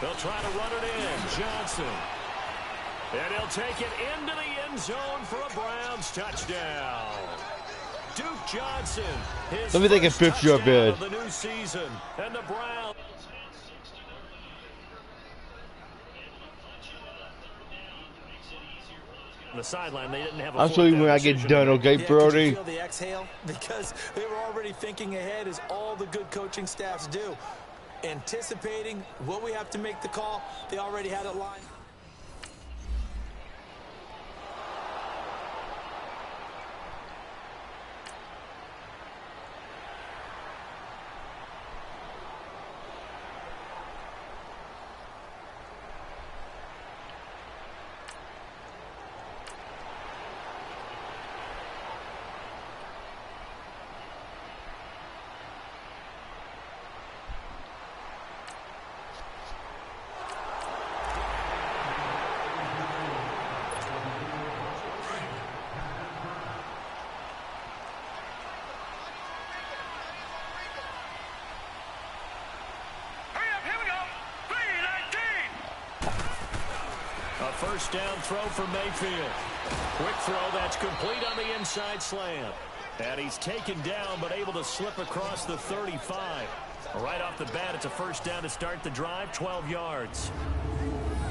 They'll try to run it in. Johnson. And he'll take it into the end zone for a Browns touchdown. Duke Johnson, his Let me take a picture of it. of the new season, and the Browns. On the sideline, they didn't have a I'll show you when I get done, okay, Brody? Did you feel the exhale? Because they were already thinking ahead, as all the good coaching staffs do. Anticipating what we have to make the call, they already had it lined. First down throw for Mayfield. Quick throw that's complete on the inside slant. And he's taken down, but able to slip across the 35. Right off the bat, it's a first down to start the drive, 12 yards.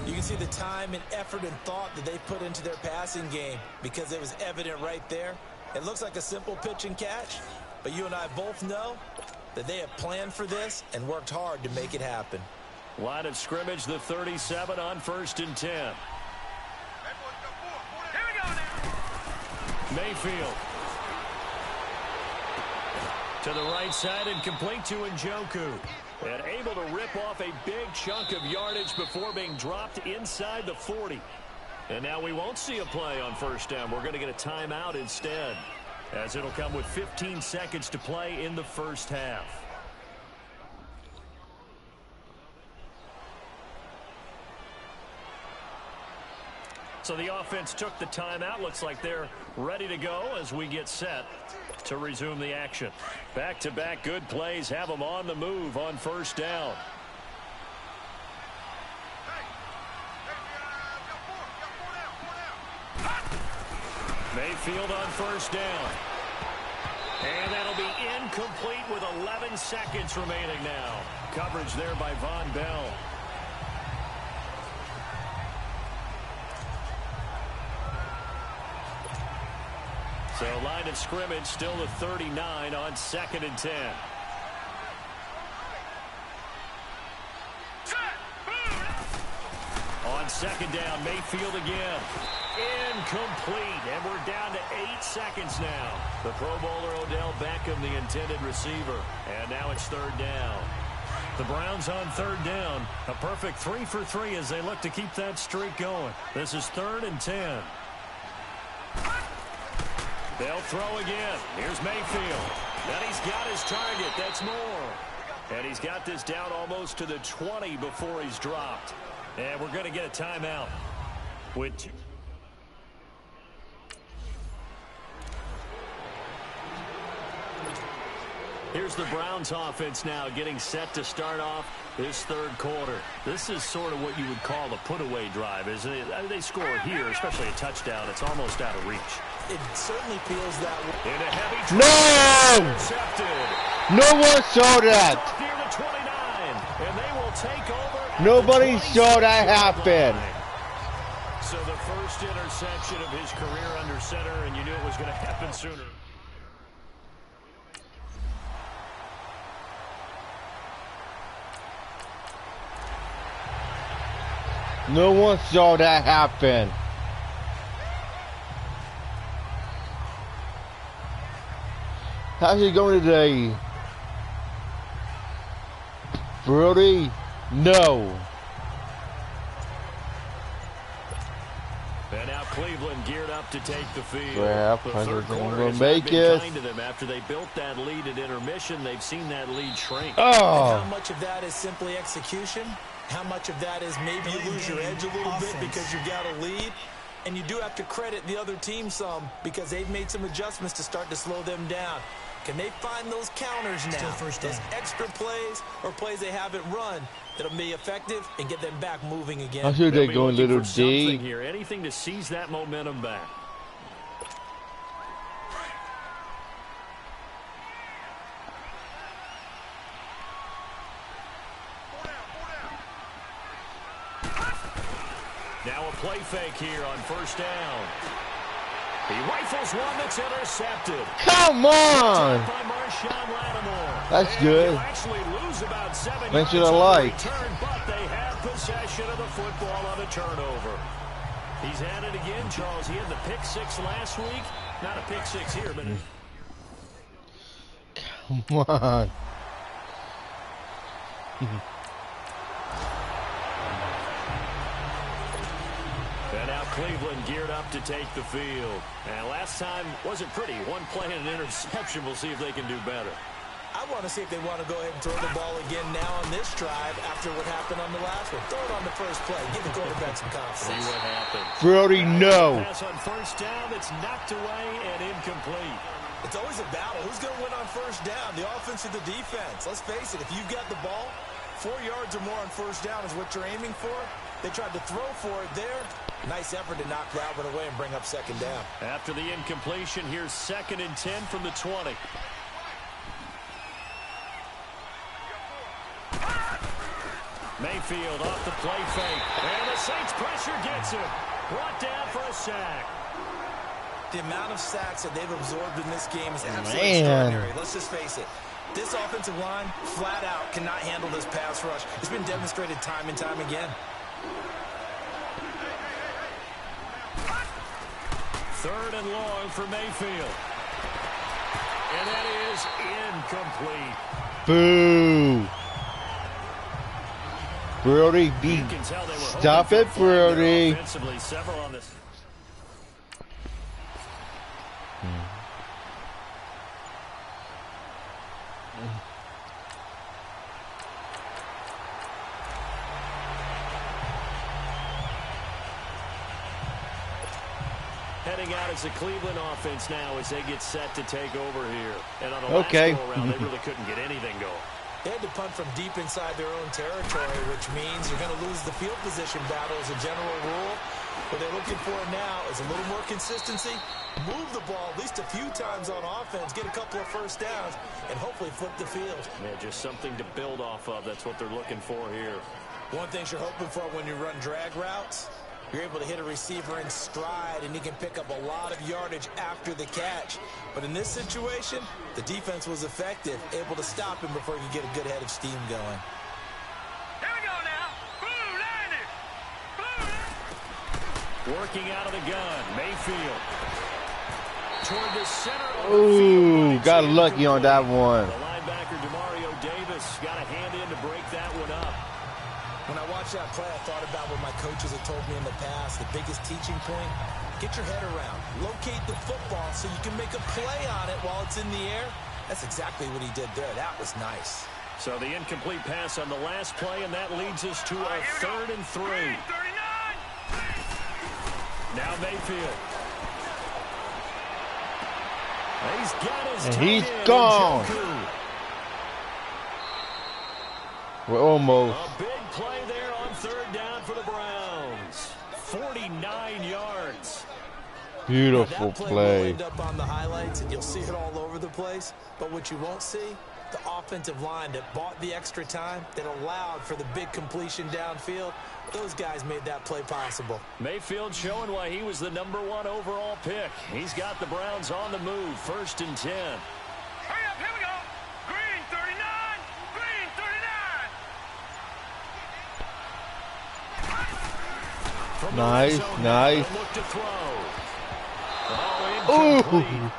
You can see the time and effort and thought that they put into their passing game because it was evident right there. It looks like a simple pitch and catch, but you and I both know that they have planned for this and worked hard to make it happen. Line of scrimmage, the 37 on 1st and 10. Here we go now. Mayfield. To the right side and complete to Njoku. And able to rip off a big chunk of yardage before being dropped inside the 40. And now we won't see a play on first down. We're going to get a timeout instead, as it'll come with 15 seconds to play in the first half. So the offense took the timeout. Looks like they're ready to go as we get set to resume the action. Back-to-back good plays have them on the move on first down. Mayfield on first down. And that'll be incomplete with 11 seconds remaining now. Coverage there by Von Bell. So line of scrimmage still the 39 on 2nd and 10. On 2nd down, Mayfield again. Incomplete, and we're down to 8 seconds now. The Pro Bowler Odell Beckham, the intended receiver. And now it's 3rd down. The Browns on 3rd down. A perfect 3 for 3 as they look to keep that streak going. This is 3rd and 10. They'll throw again. Here's Mayfield. And he's got his target. That's more. And he's got this down almost to the 20 before he's dropped. And we're going to get a timeout. Here's the Browns offense now getting set to start off this 3rd quarter. This is sort of what you would call a put-away drive, isn't it? I mean, they score here, especially a touchdown. It's almost out of reach. It certainly feels that way. In a heavy No! intercepted. No one saw that. Near the 29, and they will take over. Nobody saw that happen. So the first interception of his career under center, and you knew it was going to happen sooner. No one saw that happen. How's it going today? Brody? No. And now Cleveland geared up to take the field. Well, the third quarter we'll has make not been it. kind to them after they built that lead at intermission. They've seen that lead shrink. Oh. And how much of that is simply execution? How much of that is maybe you lose your edge a little bit because you've got a lead? And you do have to credit the other team some because they've made some adjustments to start to slow them down. Can they find those counters now? Those extra plays or plays they haven't run that'll be effective and get them back moving again? I should they going little D. Here, anything to seize that momentum back. Now a play fake here on first down. He rifles one that's intercepted. Come on! By Marshawn Lattimore. That's And good. he'll actually lose about 7 That's yards what I on the like. return, but they have possession of the football on a turnover. He's at it again, Charles. He had the pick 6 last week. Not a pick 6 here, but... Come on. And now Cleveland geared up to take the field. And last time wasn't pretty. One play and an interception. We'll see if they can do better. I want to see if they want to go ahead and throw the ball again now on this drive after what happened on the last one. Throw it on the first play. Give the quarterback some confidence. See what happens. Brody, no. Pass on first down. It's knocked away and incomplete. It's always a battle. Who's going to win on first down, the offense or the defense? Let's face it, if you've got the ball, 4 yards or more on first down is what you're aiming for. They tried to throw for it there. Nice effort to knock that one away and bring up second down. After the incompletion, here's 2nd and 10 from the 20. Mayfield off the play fake. And the Saints pressure gets him. Brought down for a sack. The amount of sacks that they've absorbed in this game is absolutely extraordinary. Let's just face it. This offensive line, flat out, cannot handle this pass rush. It's been demonstrated time and time again. 3rd and long for Mayfield. And that is incomplete. Boo. Brody, stop it, Brody. Offensively, several on this. Heading out as the Cleveland offense now as they get set to take over here. And on the last go-around, they really couldn't get anything going. They had to punt from deep inside their own territory, which means you're going to lose the field position battle as a general rule. What they're looking for now is a little more consistency, move the ball at least a few times on offense, get a couple of first downs, and hopefully flip the field. Yeah, just something to build off of. That's what they're looking for here. One thing you're hoping for when you run drag routes, you're able to hit a receiver in stride, and he can pick up a lot of yardage after the catch. But in this situation, the defense was effective, able to stop him before he could get a good head of steam going. Here we go now. Blue Niners. Working out of the gun, Mayfield. Toward the center of Ooh, the field. got lucky on that one. The linebacker, Demario Davis, got a hand in to break that one up. When I watched that play, I thought about what my coaches had told me in the past. The biggest teaching point, get your head around. Locate the football so you can make a play on it while it's in the air. That's exactly what he did there. That was nice. So the incomplete pass on the last play, and that leads us to a 3rd and 3. 39. Now Mayfield. He's got his And tight he's end, gone. Njoku. We're almost. A big play there on 3rd down for the Browns. 49 yards. Beautiful That play play. will end up on the highlights, and you'll see it all over the place. But what you won't see, the offensive line that bought the extra time, that allowed for the big completion downfield, those guys made that play possible. Mayfield showing why he was the #1 overall pick. He's got the Browns on the move. 1st and 10. Hurry up, here we go. Green 39. Green 39. From the Nice, red zone, nice. a look to throw. Oh, Ooh. incomplete.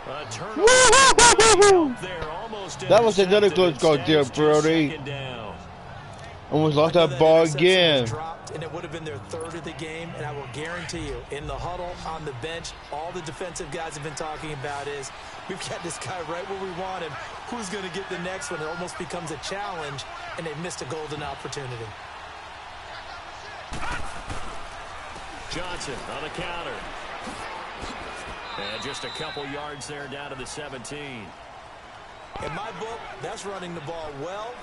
A turnover there, almost That was another intercepted. close call there, Instead, it's just Brody. 2nd down. Almost lost that ball interception again. was dropped, and it would have been their 3rd of the game, and I will guarantee you, in the huddle, on the bench, all the defensive guys have been talking about is, we've got this guy right where we want him. Who's going to get the next one? It almost becomes a challenge, and they've missed a golden opportunity. Johnson on the counter. And just a couple yards there down to the 17. In my book, that's running the ball well,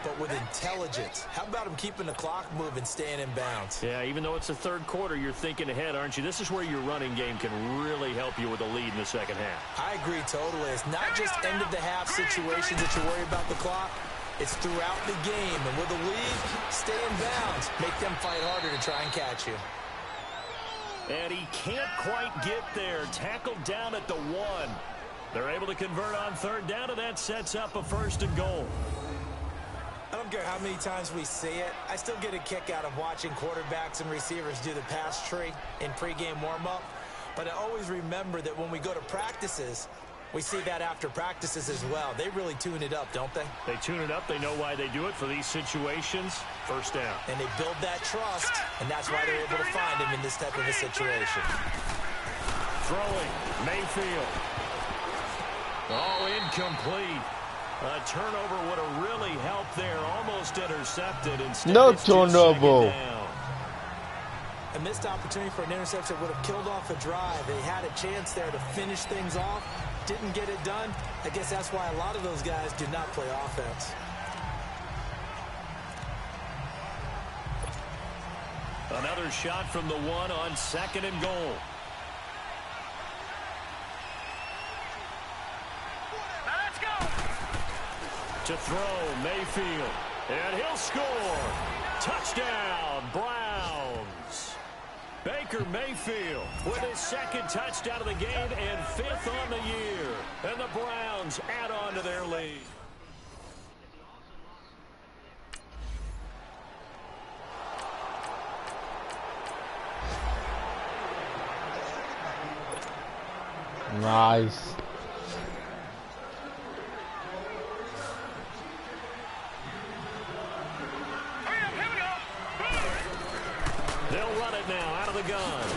but with intelligence. How about him keeping the clock moving, staying in bounds? Yeah, even though it's the 3rd quarter, you're thinking ahead, aren't you? This is where your running game can really help you with a lead in the 2nd half. I agree totally. It's not just end-of-the-half situations that you worry about the clock. It's throughout the game. And with a lead, stay in bounds. Make them fight harder to try and catch you. And he can't quite get there. Tackled down at the 1. They're able to convert on 3rd down, and that sets up a 1st and goal. I don't care how many times we see it. I still get a kick out of watching quarterbacks and receivers do the pass tree in pregame warm-up. But I always remember that when we go to practices, we see that after practices as well. They really tune it up, don't they? They tune it up. They know why they do it for these situations. 1st down. And they build that trust, and that's why they're able to find him in this type of a situation. Throwing, Mayfield. Oh, incomplete. A turnover would have really helped there. Almost intercepted. Instead, No it's just turnover. 2nd down. A missed opportunity for an interception would have killed off a drive. They had a chance there to finish things off. Didn't get it done. I guess that's why a lot of those guys do not play offense. Another shot from the one on 2nd and goal. Now let's go. To throw, Mayfield. And he'll score. Touchdown, Browns. Baker Mayfield with his 2nd touchdown of the game and 5th on the year. And the Browns add on to their lead. Nice. They'll run it now out of the gun.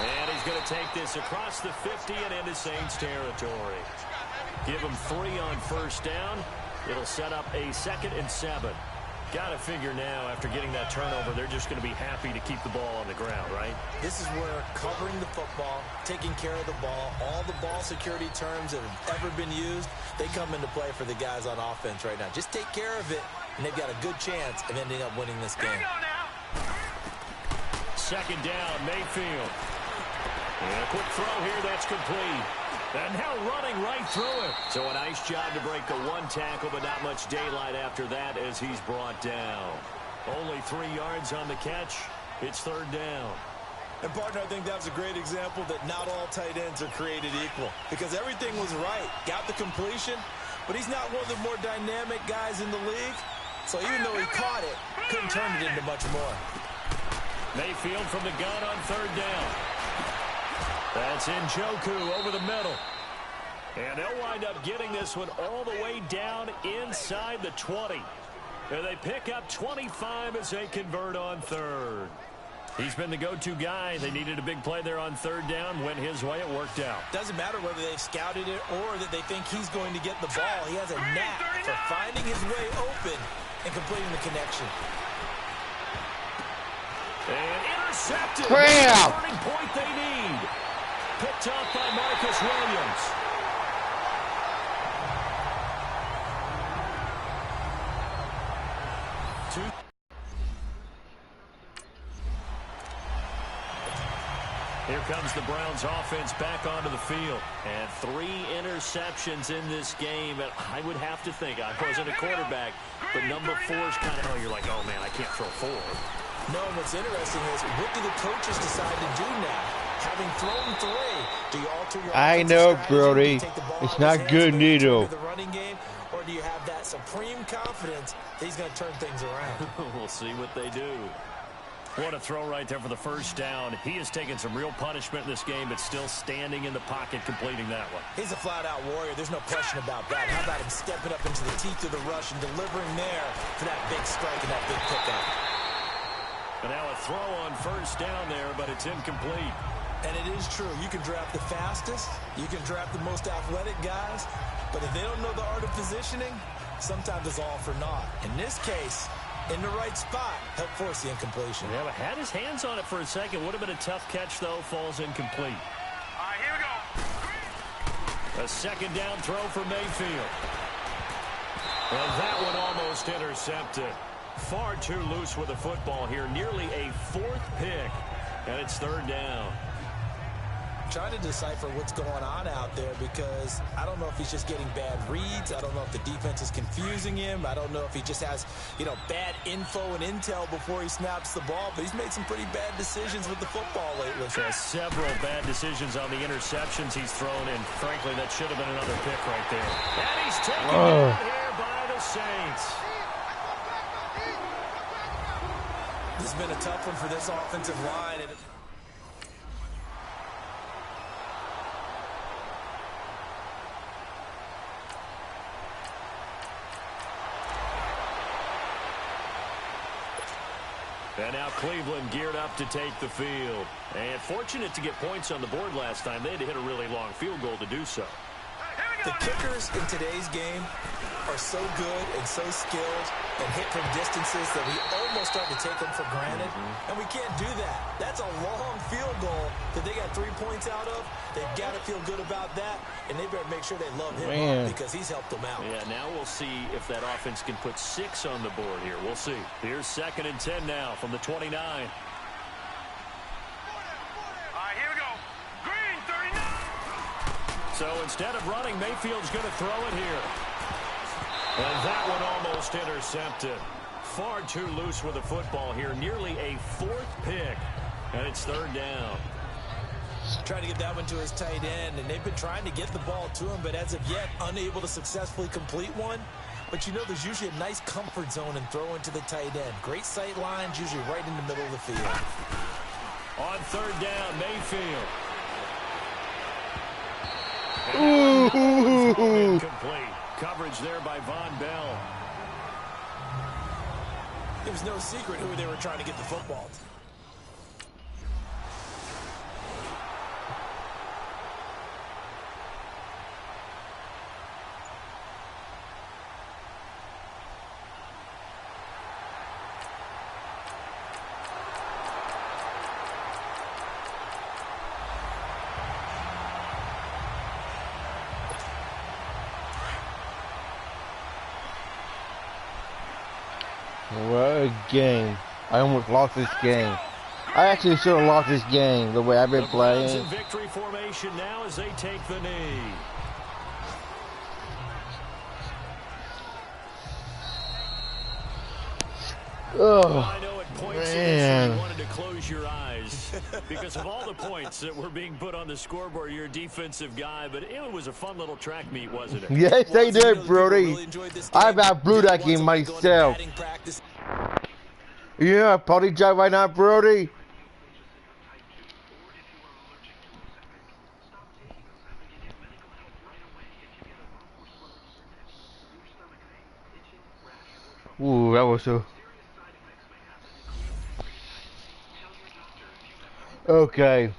And he's going to take this across the 50 and into Saints territory. Give him 3 on 1st down. It'll set up a 2nd and 7. Got to figure now, after getting that turnover, they're just going to be happy to keep the ball on the ground, right? This is where covering the football, taking care of the ball, all the ball security terms that have ever been used, they come into play for the guys on offense right now. Just take care of it, and they've got a good chance of ending up winning this game. 2nd down, Mayfield. And a quick throw here, that's complete. And now running right through it. So a nice job to break the 1 tackle, but not much daylight after that as he's brought down. Only 3 yards on the catch. It's 3rd down. And, partner, I think that was a great example that not all tight ends are created equal, because everything was right. Got the completion, but he's not one of the more dynamic guys in the league. So even though he caught it, couldn't turn it into much more. Mayfield from the gun on 3rd down. That's Njoku over the middle. And they'll wind up getting this one all the way down inside the 20. And they pick up 25 as they convert on 3rd. He's been the go-to guy. They needed a big play there on 3rd down. Went his way. It worked out. Doesn't matter whether they've scouted it or that they think he's going to get the ball. He has a knack for finding his way open and completing the connection. And intercepted. Crap! Turning point they need. Picked up by Marcus Williams. Here comes the Browns offense back onto the field. And 3 interceptions in this game. And I would have to think, I wasn't a quarterback, but number 4 is kind of, oh, you're like, oh, man, I can't throw 4. No, and what's interesting is, what do the coaches decide to do now? Having thrown 3, do you alter your I know, strategy? Brody. Do you take the ball It's out of not his hands good, and maybe turn neither. to the running game, or do you have that supreme confidence that he's going to turn things around? We'll see what they do. What a throw right there for the 1st down. He has taken some real punishment in this game, but still standing in the pocket completing that one. He's a flat-out warrior. There's no question about that. How about him stepping up into the teeth of the rush and delivering there for that big strike and that big pickup? And now a throw on 1st down there, but it's incomplete. And it is true. You can draft the fastest. You can draft the most athletic guys. But if they don't know the art of positioning, sometimes it's all for naught. In this case, in the right spot, help force the incompletion. Yeah, but had his hands on it for a second. Would have been a tough catch, though. Falls incomplete. All right, here we go. A 2nd down throw for Mayfield. And that one almost intercepted. Far too loose with the football here. Nearly a 4th pick. And it's 3rd down. Trying to decipher what's going on out there, because I don't know if he's just getting bad reads. I don't know if the defense is confusing him. I don't know if he just has, bad info and intel before he snaps the ball. But he's made some pretty bad decisions with the football lately. Has several bad decisions on the interceptions he's thrown, and frankly, that should have been another pick right there. And he's taken down here by the Saints. This has been a tough one for this offensive line. And now Cleveland geared up to take the field. And fortunate to get points on the board last time. They had to hit a really long field goal to do so. Here we The kickers in today's game are so good and so skilled and hit from distances that we almost start to take them for granted, and we can't do that. That's a long field goal that they got 3 points out of. They've got to feel good about that, and they better make sure they love him up because he's helped them out. Yeah, now we'll see if that offense can put 6 on the board here. We'll see. Here's 2nd and 10 now from the 29. All right, here we go. Green, 39. So instead of running, Mayfield's going to throw it here. And that one almost intercepted. Far too loose with the football here. Nearly a 4th pick. And it's 3rd down. Trying to get that one to his tight end, and they've been trying to get the ball to him, but as of yet, unable to successfully complete one. But you know there's usually a nice comfort zone in throwing to the tight end. Great sight lines, usually right in the middle of the field. On 3rd down, Mayfield. Ooh. Incomplete. Coverage there by Von Bell. It was no secret who they were trying to get the football to. What a game. I almost lost this game. I actually should have lost this game the way I've been playing. In victory formation now as they take the knee. Oh, I know at points man. you wanted to close your eyes because of all the points that were being put on the scoreboard. You're a defensive guy, but it was a fun little track meet, wasn't it? Yes, they did, Brody. I've outblew that game myself. Yeah, party job right now, Brody. Ooh, that was so. Okay.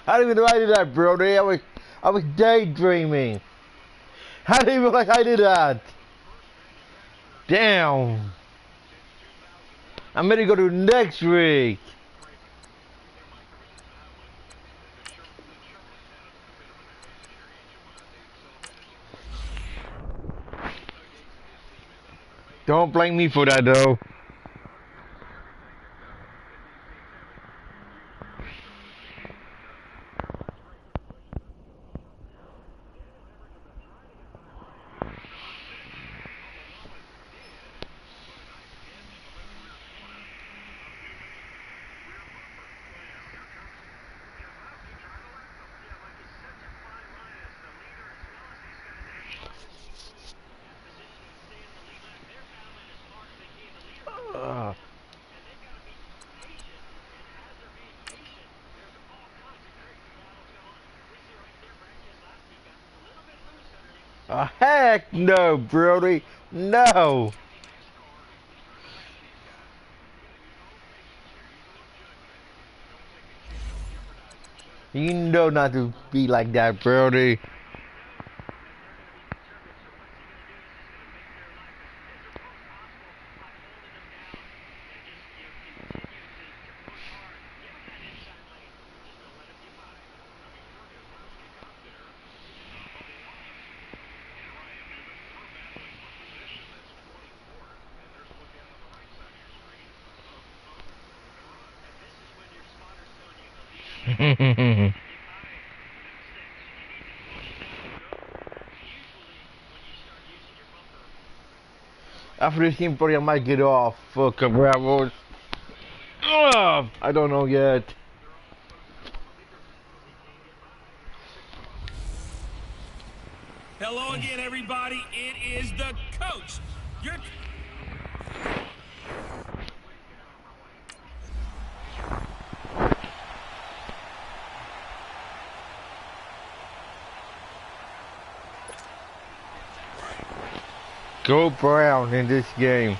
I didn't even know I did that, Brody. I was daydreaming. I didn't even like I did that. Damn. I'm ready to go to next week. Don't blame me for that, though. Heck no, Brody. No. You know not to be like that, Brody. After this game, Brody, I might get off for Cabral. I don't know yet. Hello again, everybody. It is the coach. Your Go Brown in this game.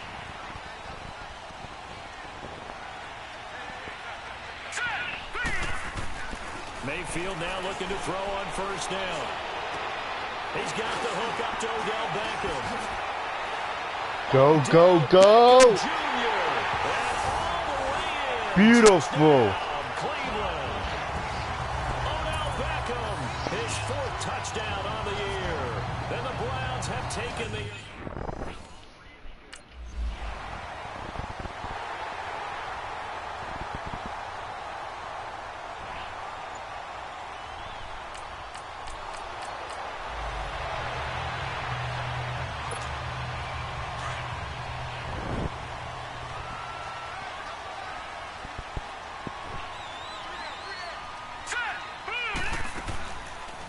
Mayfield now looking to throw on first down. He's got the hook up to Odell Beckham. Go, go, go! Jr. And all the way in. Beautiful. Touchdown, Cleveland. Odell Beckham, his 4th touchdown on the year. And the Browns have taken the...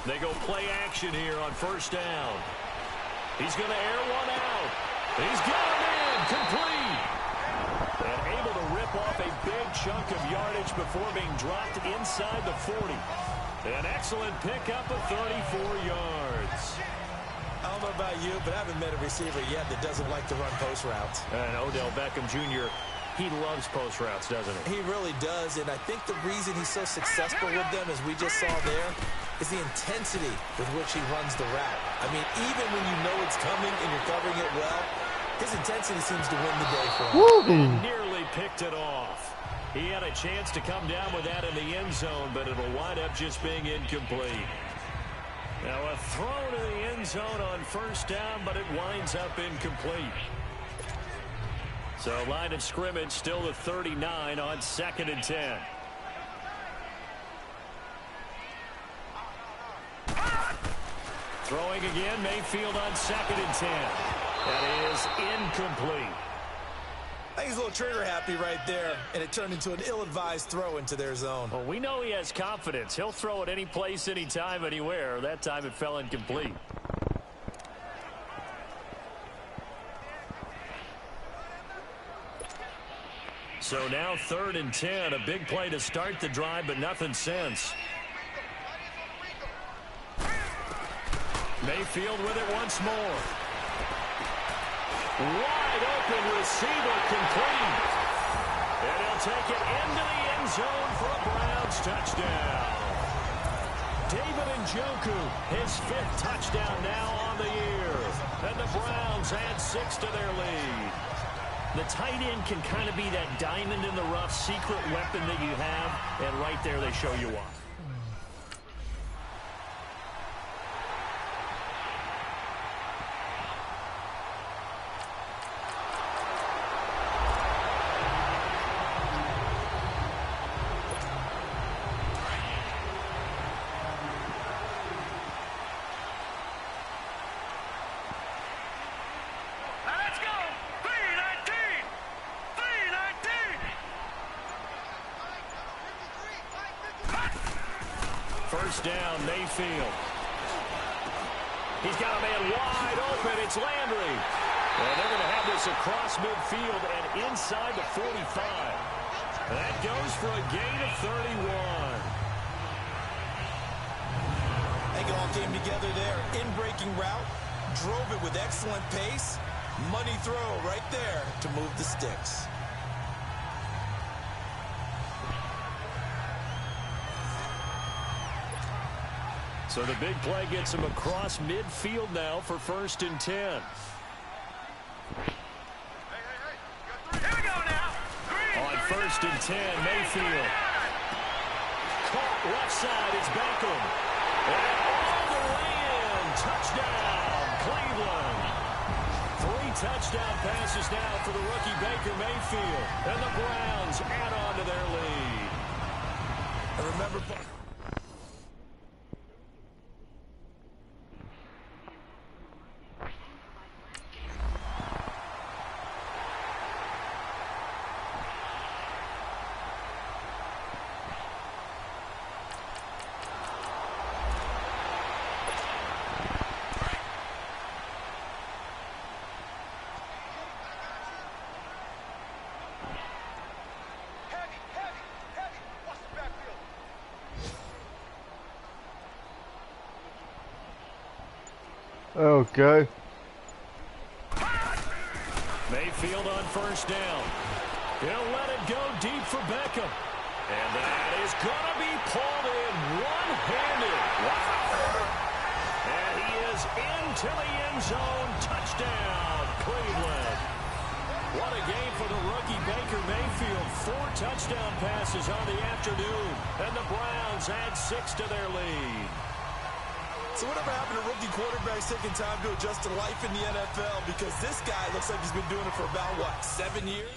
They go play action here on first down. He's going to air one out. He's got him in, complete. And able to rip off a big chunk of yardage before being dropped inside the 40. An excellent pickup of 34 yards. I don't know about you, but I haven't met a receiver yet that doesn't like to run post routes. And Odell Beckham Jr., he loves post routes, doesn't he? He really does, and I think the reason he's so successful with them, as we just saw there, is the intensity with which he runs the route. I mean, even when you know it's coming and you're covering it well, his intensity seems to win the day for him. And nearly picked it off. He had a chance to come down with that in the end zone, but it'll wind up just being incomplete. Now a throw to the end zone on first down, but it winds up incomplete. So line of scrimmage still the 39 on 2nd and 10. Throwing again, Mayfield on 2nd and 10. That is incomplete. I think he's a little trigger happy right there, and it turned into an ill-advised throw into their zone. Well, we know he has confidence. He'll throw it any place, anytime, anywhere. That time it fell incomplete. So now 3rd and 10, a big play to start the drive, but nothing since. Mayfield with it once more. Wide open receiver, complete. And he'll take it into the end zone for a Browns touchdown. David Njoku, his 5th touchdown now on the year. And the Browns add 6 to their lead. The tight end can kind of be that diamond in the rough secret weapon that you have, and right there they show you why. First down, Mayfield. He's got a man wide open. It's Landry. And they're going to have this across midfield and inside the 45. That goes for a gain of 31. I think it all came together there. In-breaking route. drove it with excellent pace. Money throw right there to move the sticks. So the big play gets him across midfield now for 1st and 10. On 1st and 10, Mayfield. Caught left side, it's Beckham. And all the way in. Touchdown, Cleveland. 3 touchdown passes now for the rookie Baker Mayfield. And the Browns add on to their lead. And remember... Okay. Mayfield on 1st down. He'll let it go deep for Beckham. And that is going to be pulled in one-handed. Wow. And he is into the end zone. Touchdown, Cleveland. What a game for the rookie Baker Mayfield. 4 touchdown passes on the afternoon. And the Browns add 6 to their lead. So whatever happened to rookie quarterbacks taking time to adjust to life in the NFL? Because this guy looks like he's been doing it for about, what, 7 years?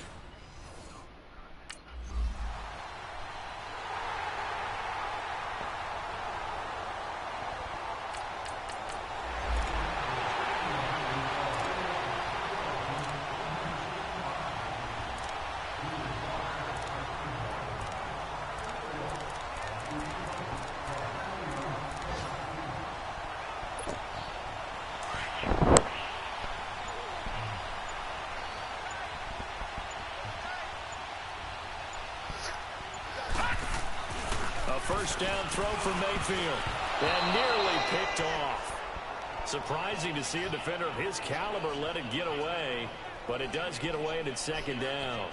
First down throw for Mayfield. And nearly picked off. Surprising to see a defender of his caliber let it get away. But it does get away and it's 2nd down.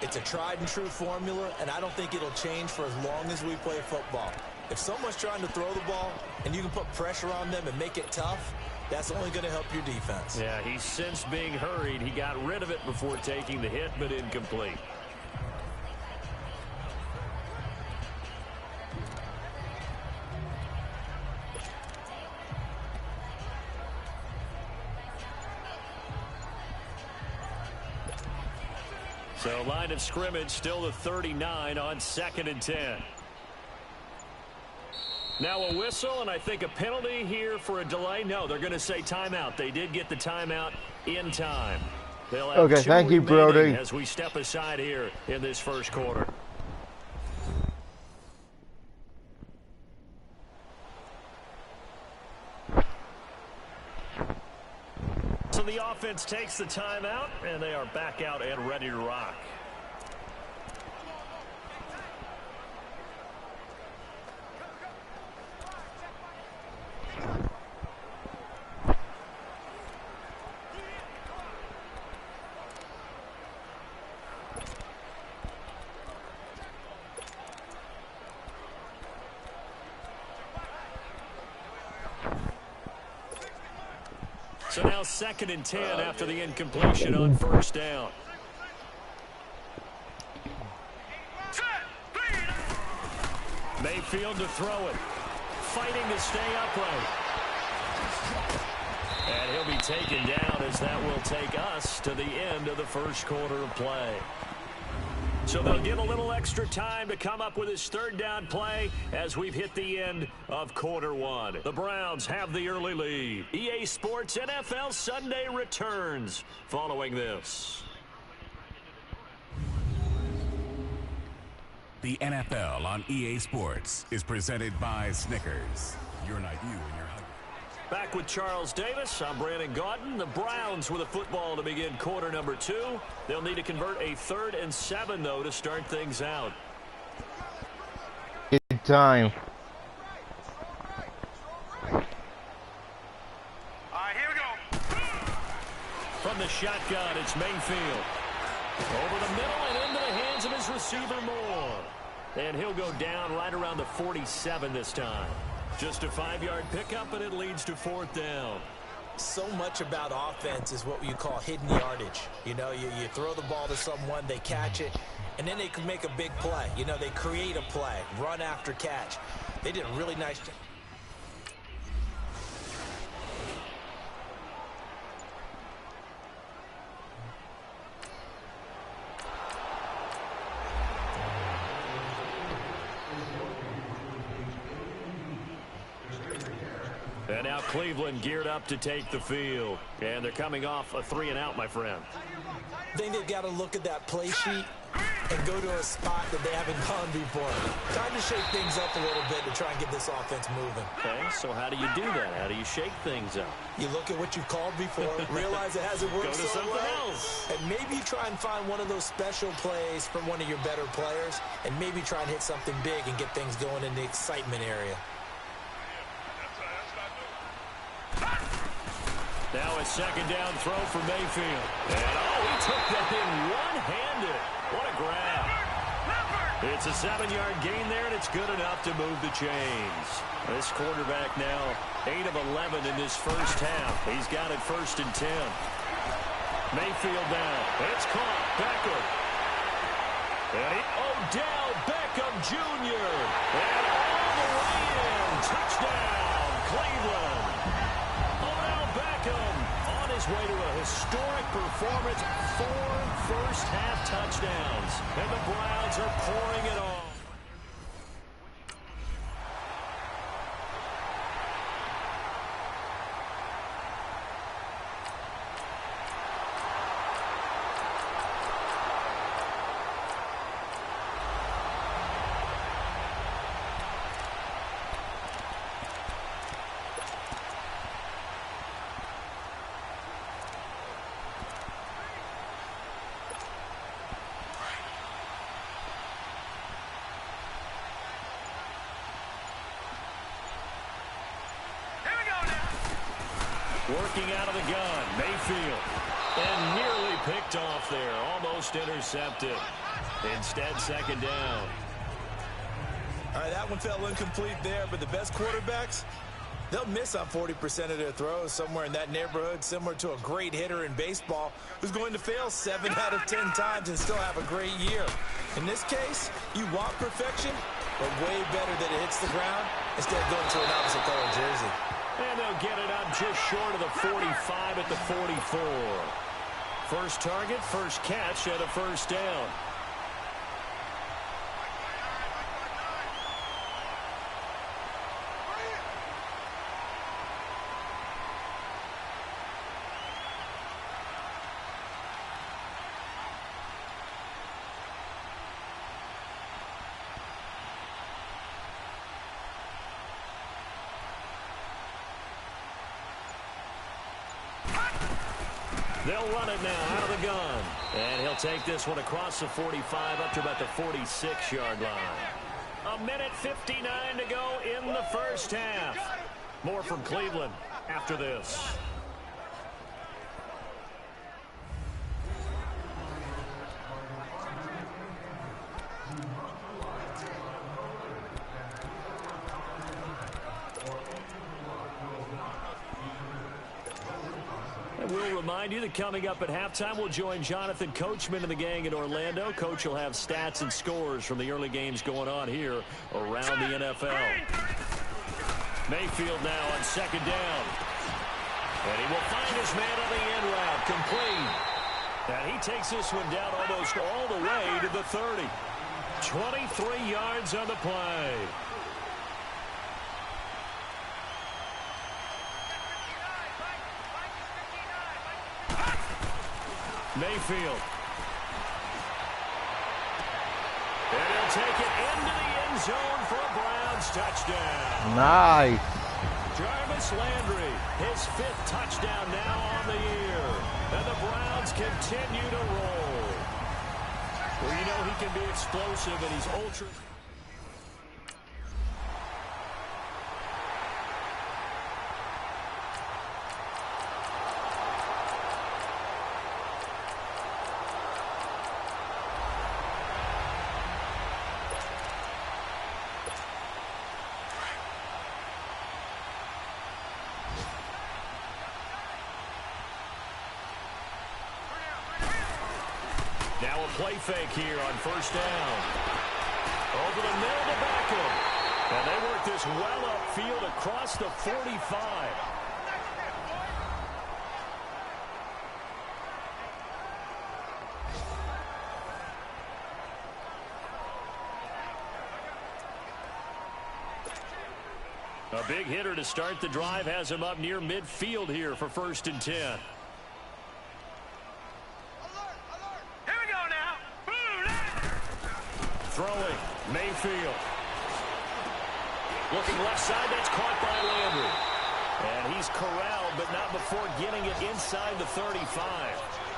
It's a tried and true formula, and I don't think it'll change for as long as we play football. If someone's trying to throw the ball and you can put pressure on them and make it tough, that's only going to help your defense. Yeah, he's sensed being hurried. He got rid of it before taking the hit, but incomplete. So line of scrimmage still the 39 on 2nd and 10. Now a whistle and I think a penalty here for a delay. No, they're going to say timeout. They did get the timeout in time. They'll have Okay, thank you, Brody. As we step aside here in this 1st quarter. So the offense takes the timeout, and they are back out and ready to rock. So now 2nd and 10 after the incompletion on 1st down. Mayfield to throw it. Fighting to stay upright. And he'll be taken down as that will take us to the end of the 1st quarter of play. So they'll get a little extra time to come up with his 3rd down play as we've hit the end of quarter 1. The Browns have the early lead. EA Sports NFL Sunday returns following this. The NFL on EA Sports is presented by Snickers. You're not you and you're hungry. Back with Charles Davis. I'm Brandon Gaudin. The Browns with a football to begin quarter number 2. They'll need to convert a 3rd and 7, though, to start things out. Good time. from the shotgun. It's Mayfield. Over the middle and into the hands of his receiver, Moore. And he'll go down right around the 47 this time. Just a 5-yard pickup, and it leads to 4th down. So much about offense is what you call hidden yardage. You know, you throw the ball to someone, they catch it, and then they can make a big play. You know, they create a play, run after catch. They did a really nice job. And now Cleveland geared up to take the field. And they're coming off a 3-and-out, my friend. I think they've got to look at that play sheet and go to a spot that they haven't gone before. Time to shake things up a little bit to try and get this offense moving. Okay, so how do you do that? How do you shake things up? You look at what you've called before, realize it hasn't worked Go to so something well, else. and maybe try and find one of those special plays from one of your better players, and maybe try and hit something big and get things going in the excitement area. Now a 2nd down throw for Mayfield. And he took that in one-handed. What a grab. It's a 7-yard gain there, and it's good enough to move the chains. This quarterback now 8 of 11 in this first half. He's got it 1st and 10. Mayfield now. It's caught. Beckham. And Odell Beckham Jr. And all the way in. Touchdown, Cleveland. On his way to a historic performance, 4 first-half touchdowns, and the Browns are pouring it on. Working out of the gun, Mayfield. And nearly picked off there, almost intercepted. Instead, 2nd down. All right, that one fell incomplete there, but the best quarterbacks, they'll miss on 40% of their throws, somewhere in that neighborhood, similar to a great hitter in baseball who's going to fail 7 out of 10 times and still have a great year. In this case, you want perfection, but way better that it hits the ground instead of going to an opposite color jersey. And they'll get it up just short of the 45 at the 44. First target, first catch, and a 1st down. They'll run it now out of the gun. And he'll take this one across the 45 up to about the 46-yard line. A minute 59 to go in the first half. More from Cleveland after this. We'll remind you that coming up at halftime, we'll join Jonathan Coachman and the gang in Orlando. Coach will have stats and scores from the early games going on here around the NFL. Mayfield now on 2nd down. And he will find his man on the end route, complete. And he takes this one down almost all the way to the 30. 23 yards on the play. Mayfield. And he'll take it into the end zone for a Browns touchdown. Nice. Jarvis Landry, his 5th touchdown now on the year. And the Browns continue to roll. Well, you know he can be explosive, and he's ultra... Now a play fake here on first down. Over the middle to Beckham. And they work this well upfield across the 45. A big hitter to start the drive has him up near midfield here for 1st and 10. Alert! Here we go now. Throwing, Mayfield. Looking left side, that's caught by Landry. And he's corralled, but not before getting it inside the 35.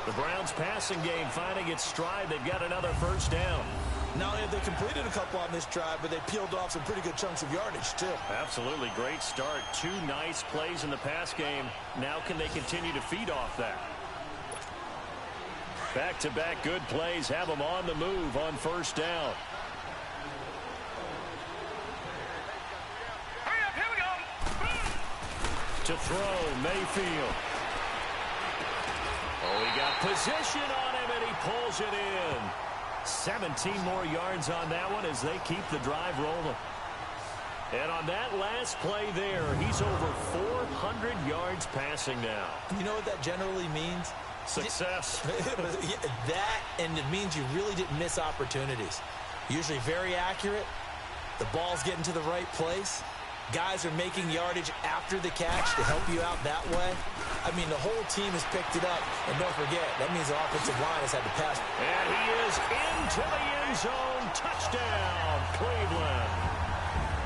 The Browns' passing game finding its stride. They've got another first down. Not only have they completed a couple on this drive, but they peeled off some pretty good chunks of yardage, too. Absolutely great start. 2 nice plays in the pass game. Now can they continue to feed off that? Back-to-back good plays have them on the move on first down. Hurry up, here we go. To throw, Mayfield. Oh, he got position on him, and he pulls it in. 17 more yards on that one as they keep the drive rolling. And on that last play there, he's over 400 yards passing now. You know what that generally means? Success. That, and it means you really didn't miss opportunities. Usually very accurate. The ball's getting to the right place. Guys are making yardage after the catch to help you out that way. I mean, the whole team has picked it up. And don't forget, that means the offensive line has had to pass. And he is into the end zone. Touchdown, Cleveland.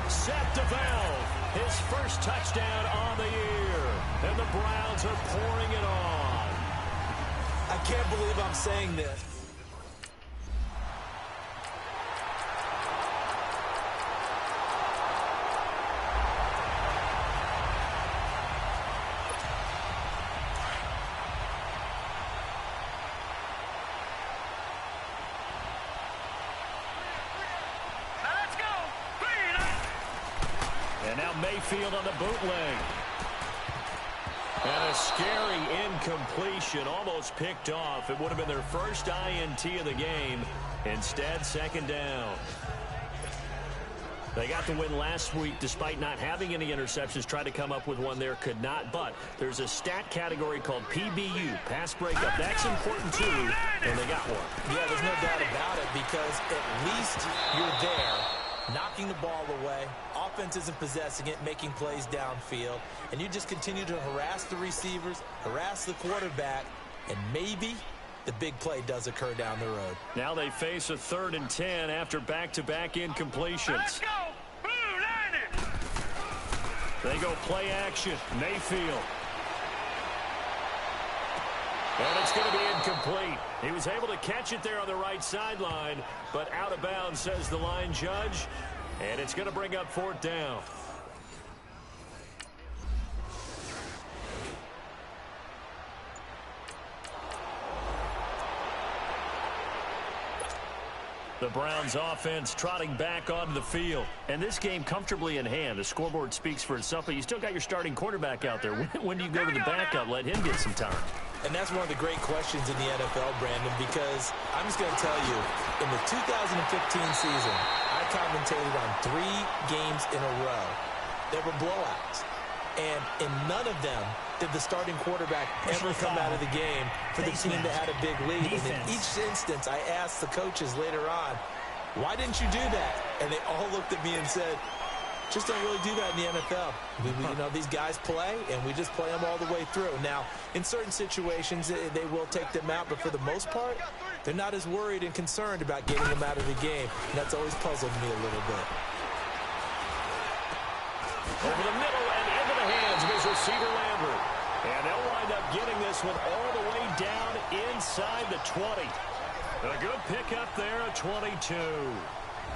Seth DeValve, his first touchdown on the year. And the Browns are pouring it on. I can't believe I'm saying this. And now Mayfield on the bootleg. And a scary incompletion, almost picked off. It would have been their first INT of the game. Instead, 2nd down. They got the win last week despite not having any interceptions. Tried to come up with one there, could not. But there's a stat category called PBU, pass breakup. That's important too, and they got one. Yeah, there's no doubt about it because at least you're there, knocking the ball away. Offense isn't possessing it, making plays downfield. And you just continue to harass the receivers, harass the quarterback, and maybe the big play does occur down the road. Now they face a 3rd and 10 after back-to-back incompletions. Let's go. They go play action. Mayfield. And it's going to be incomplete. He was able to catch it there on the right sideline, but out of bounds, says the line judge. And it's going to bring up 4th down. The Browns offense trotting back onto the field. And this game comfortably in hand. The scoreboard speaks for itself, but you still got your starting quarterback out there. When do you go to the backup? Let him get some time. And that's one of the great questions in the NFL, Brandon, because I'm just going to tell you, in the 2015 season, I commentated on 3 games in a row. There were blowouts. And in none of them did the starting quarterback ever come out of the game for the team that had a big lead. And in each instance, I asked the coaches later on, why didn't you do that? And they all looked at me and said, just don't really do that in the NFL. You know, these guys play, and we just play them all the way through. Now, in certain situations, they will take them out, but for the most part, they're not as worried and concerned about getting them out of the game. And that's always puzzled me a little bit. Over the middle and into the hands of his receiver, Landry. And they'll wind up getting this one all the way down inside the 20. A good pickup there at 22.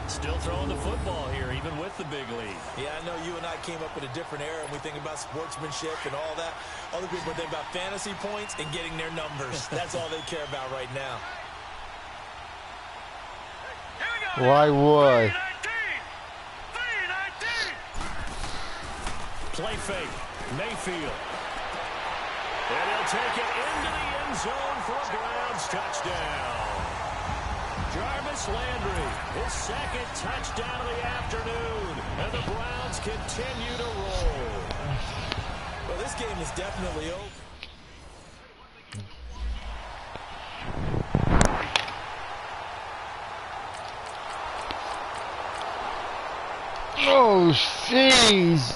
Still throwing the football here, even with the big lead. Yeah, I know you and I came up in a different era, and we think about sportsmanship and all that. Other people think about fantasy points and getting their numbers. That's all they care about right now. Why would? Play fake. Mayfield. And he'll take it into the end zone for a Browns touchdown. Jarvis Landry, his second touchdown of the afternoon. And the Browns continue to roll. Well, this game is definitely over. Oh, jeez.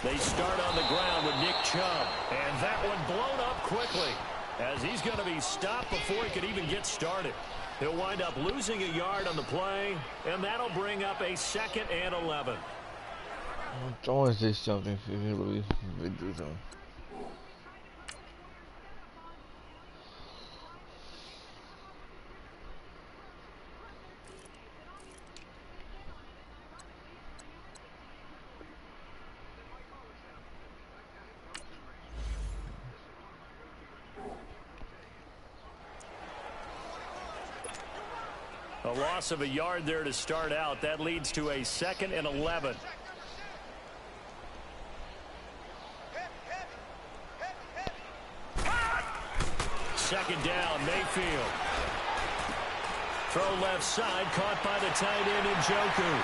They start on the ground with Nick Chubb. And that one blown up quickly, as he's going to be stopped before he could even get started. He'll wind up losing a yard on the play, and that'll bring up a 2nd and 11. I want to say something for you, do something. A loss of a yard there to start out. That leads to a 2nd and 11. Second down, Mayfield. Throw left side, caught by the tight end Njoku.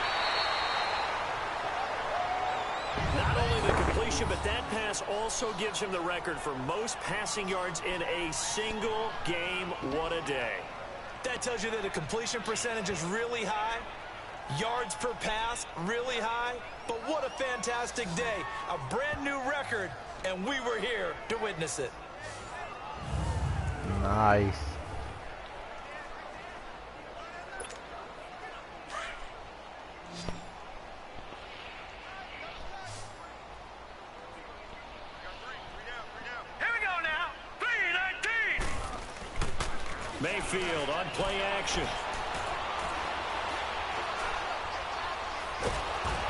Not only the completion, but that pass also gives him the record for most passing yards in a single game. What a day. That tells you that the completion percentage is really high. Yards per pass, really high. But what a fantastic day. A brand new record, and we were here to witness it. Nice. Mayfield on play action.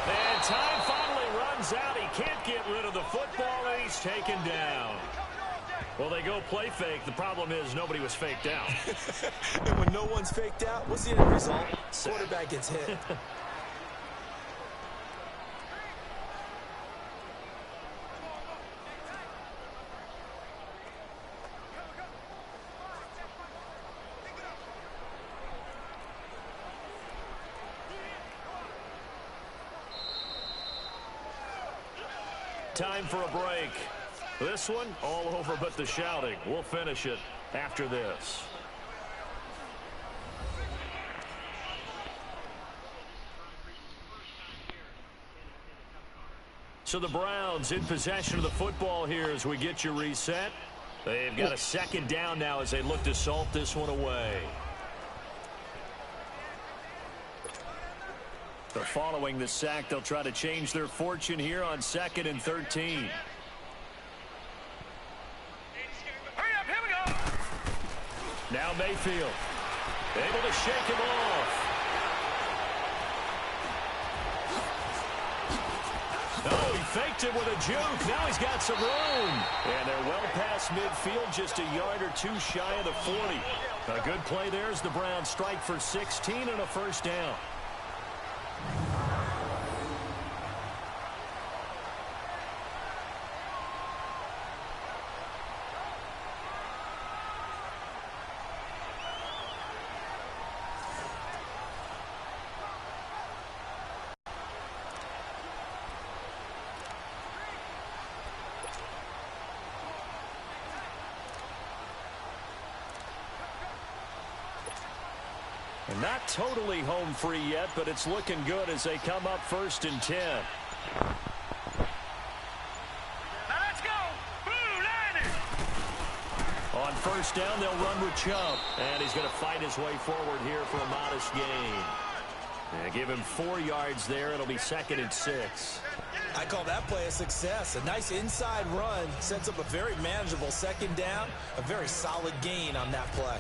And time finally runs out. He can't get rid of the football, and he's taken down. Well, they go play fake. The problem is nobody was faked out. And when no one's faked out, what's the end result? Quarterback gets hit. Time for a break. This one, all over but the shouting. We'll finish it after this. So the Browns in possession of the football here as we get you reset. They've got a 2nd down now as they look to salt this one away. They're following the sack. They'll try to change their fortune here on 2nd and 13. Now Mayfield, able to shake him off. Oh, he faked it with a juke. Now he's got some room. And they're well past midfield, just a yard or two shy of the 40. A good play there as the Browns strike for 16 and a 1st down. And not totally home free yet, but it's looking good as they come up 1st and 10. Let's go! On 1st down, they'll run with Chubb. And he's going to fight his way forward here for a modest gain. And give him 4 yards there. It'll be 2nd and 6. I call that play a success. A nice inside run sets up a very manageable 2nd down. A very solid gain on that play.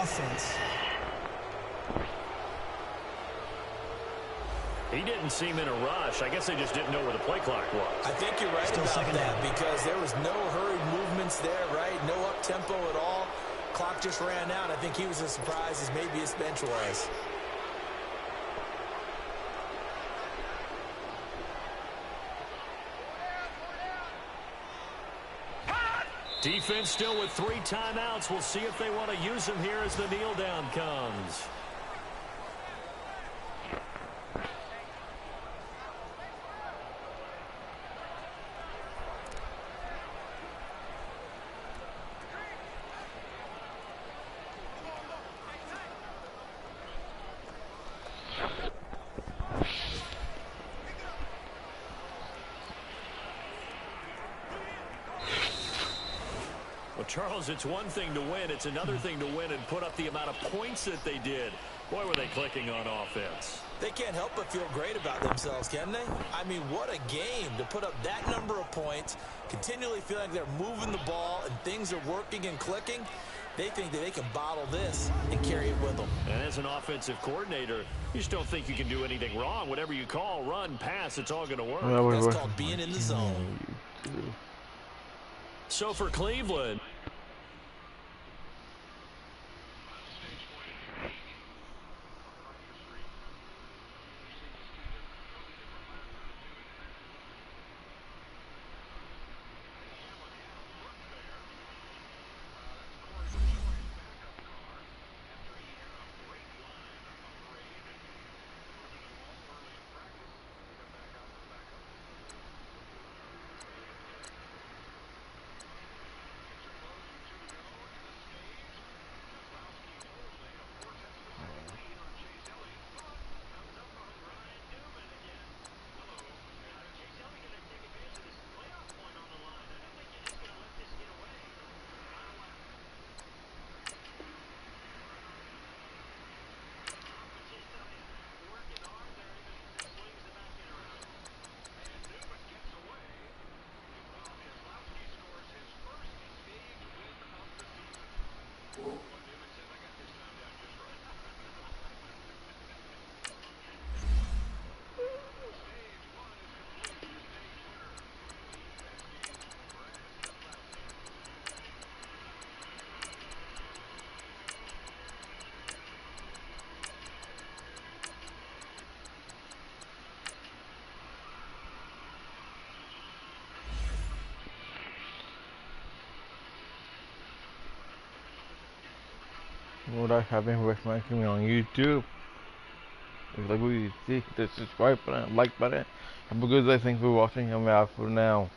offense. He didn't seem in a rush. I guess they just didn't know where the play clock was. I think you're right about that because there was no hurried movements there, right? No up-tempo at all. Clock just ran out. I think he was as surprised as maybe his bench was. Defense still with 3 timeouts. We'll see if they want to use them here as the kneel down comes. Charles, it's one thing to win. It's another thing to win and put up the amount of points that they did. Boy, were they clicking on offense. They can't help but feel great about themselves, can they? I mean, what a game to put up that number of points, continually feel like they're moving the ball and things are working and clicking. They think that they can bottle this and carry it with them. And as an offensive coordinator, you just don't think you can do anything wrong. Whatever you call, run, pass, it's all going to work. That's called being in the zone. So for Cleveland, what I have been recommending me on YouTube. Like we see the subscribe button, like button. Have a good day. Thanks for watching. I'm out for now.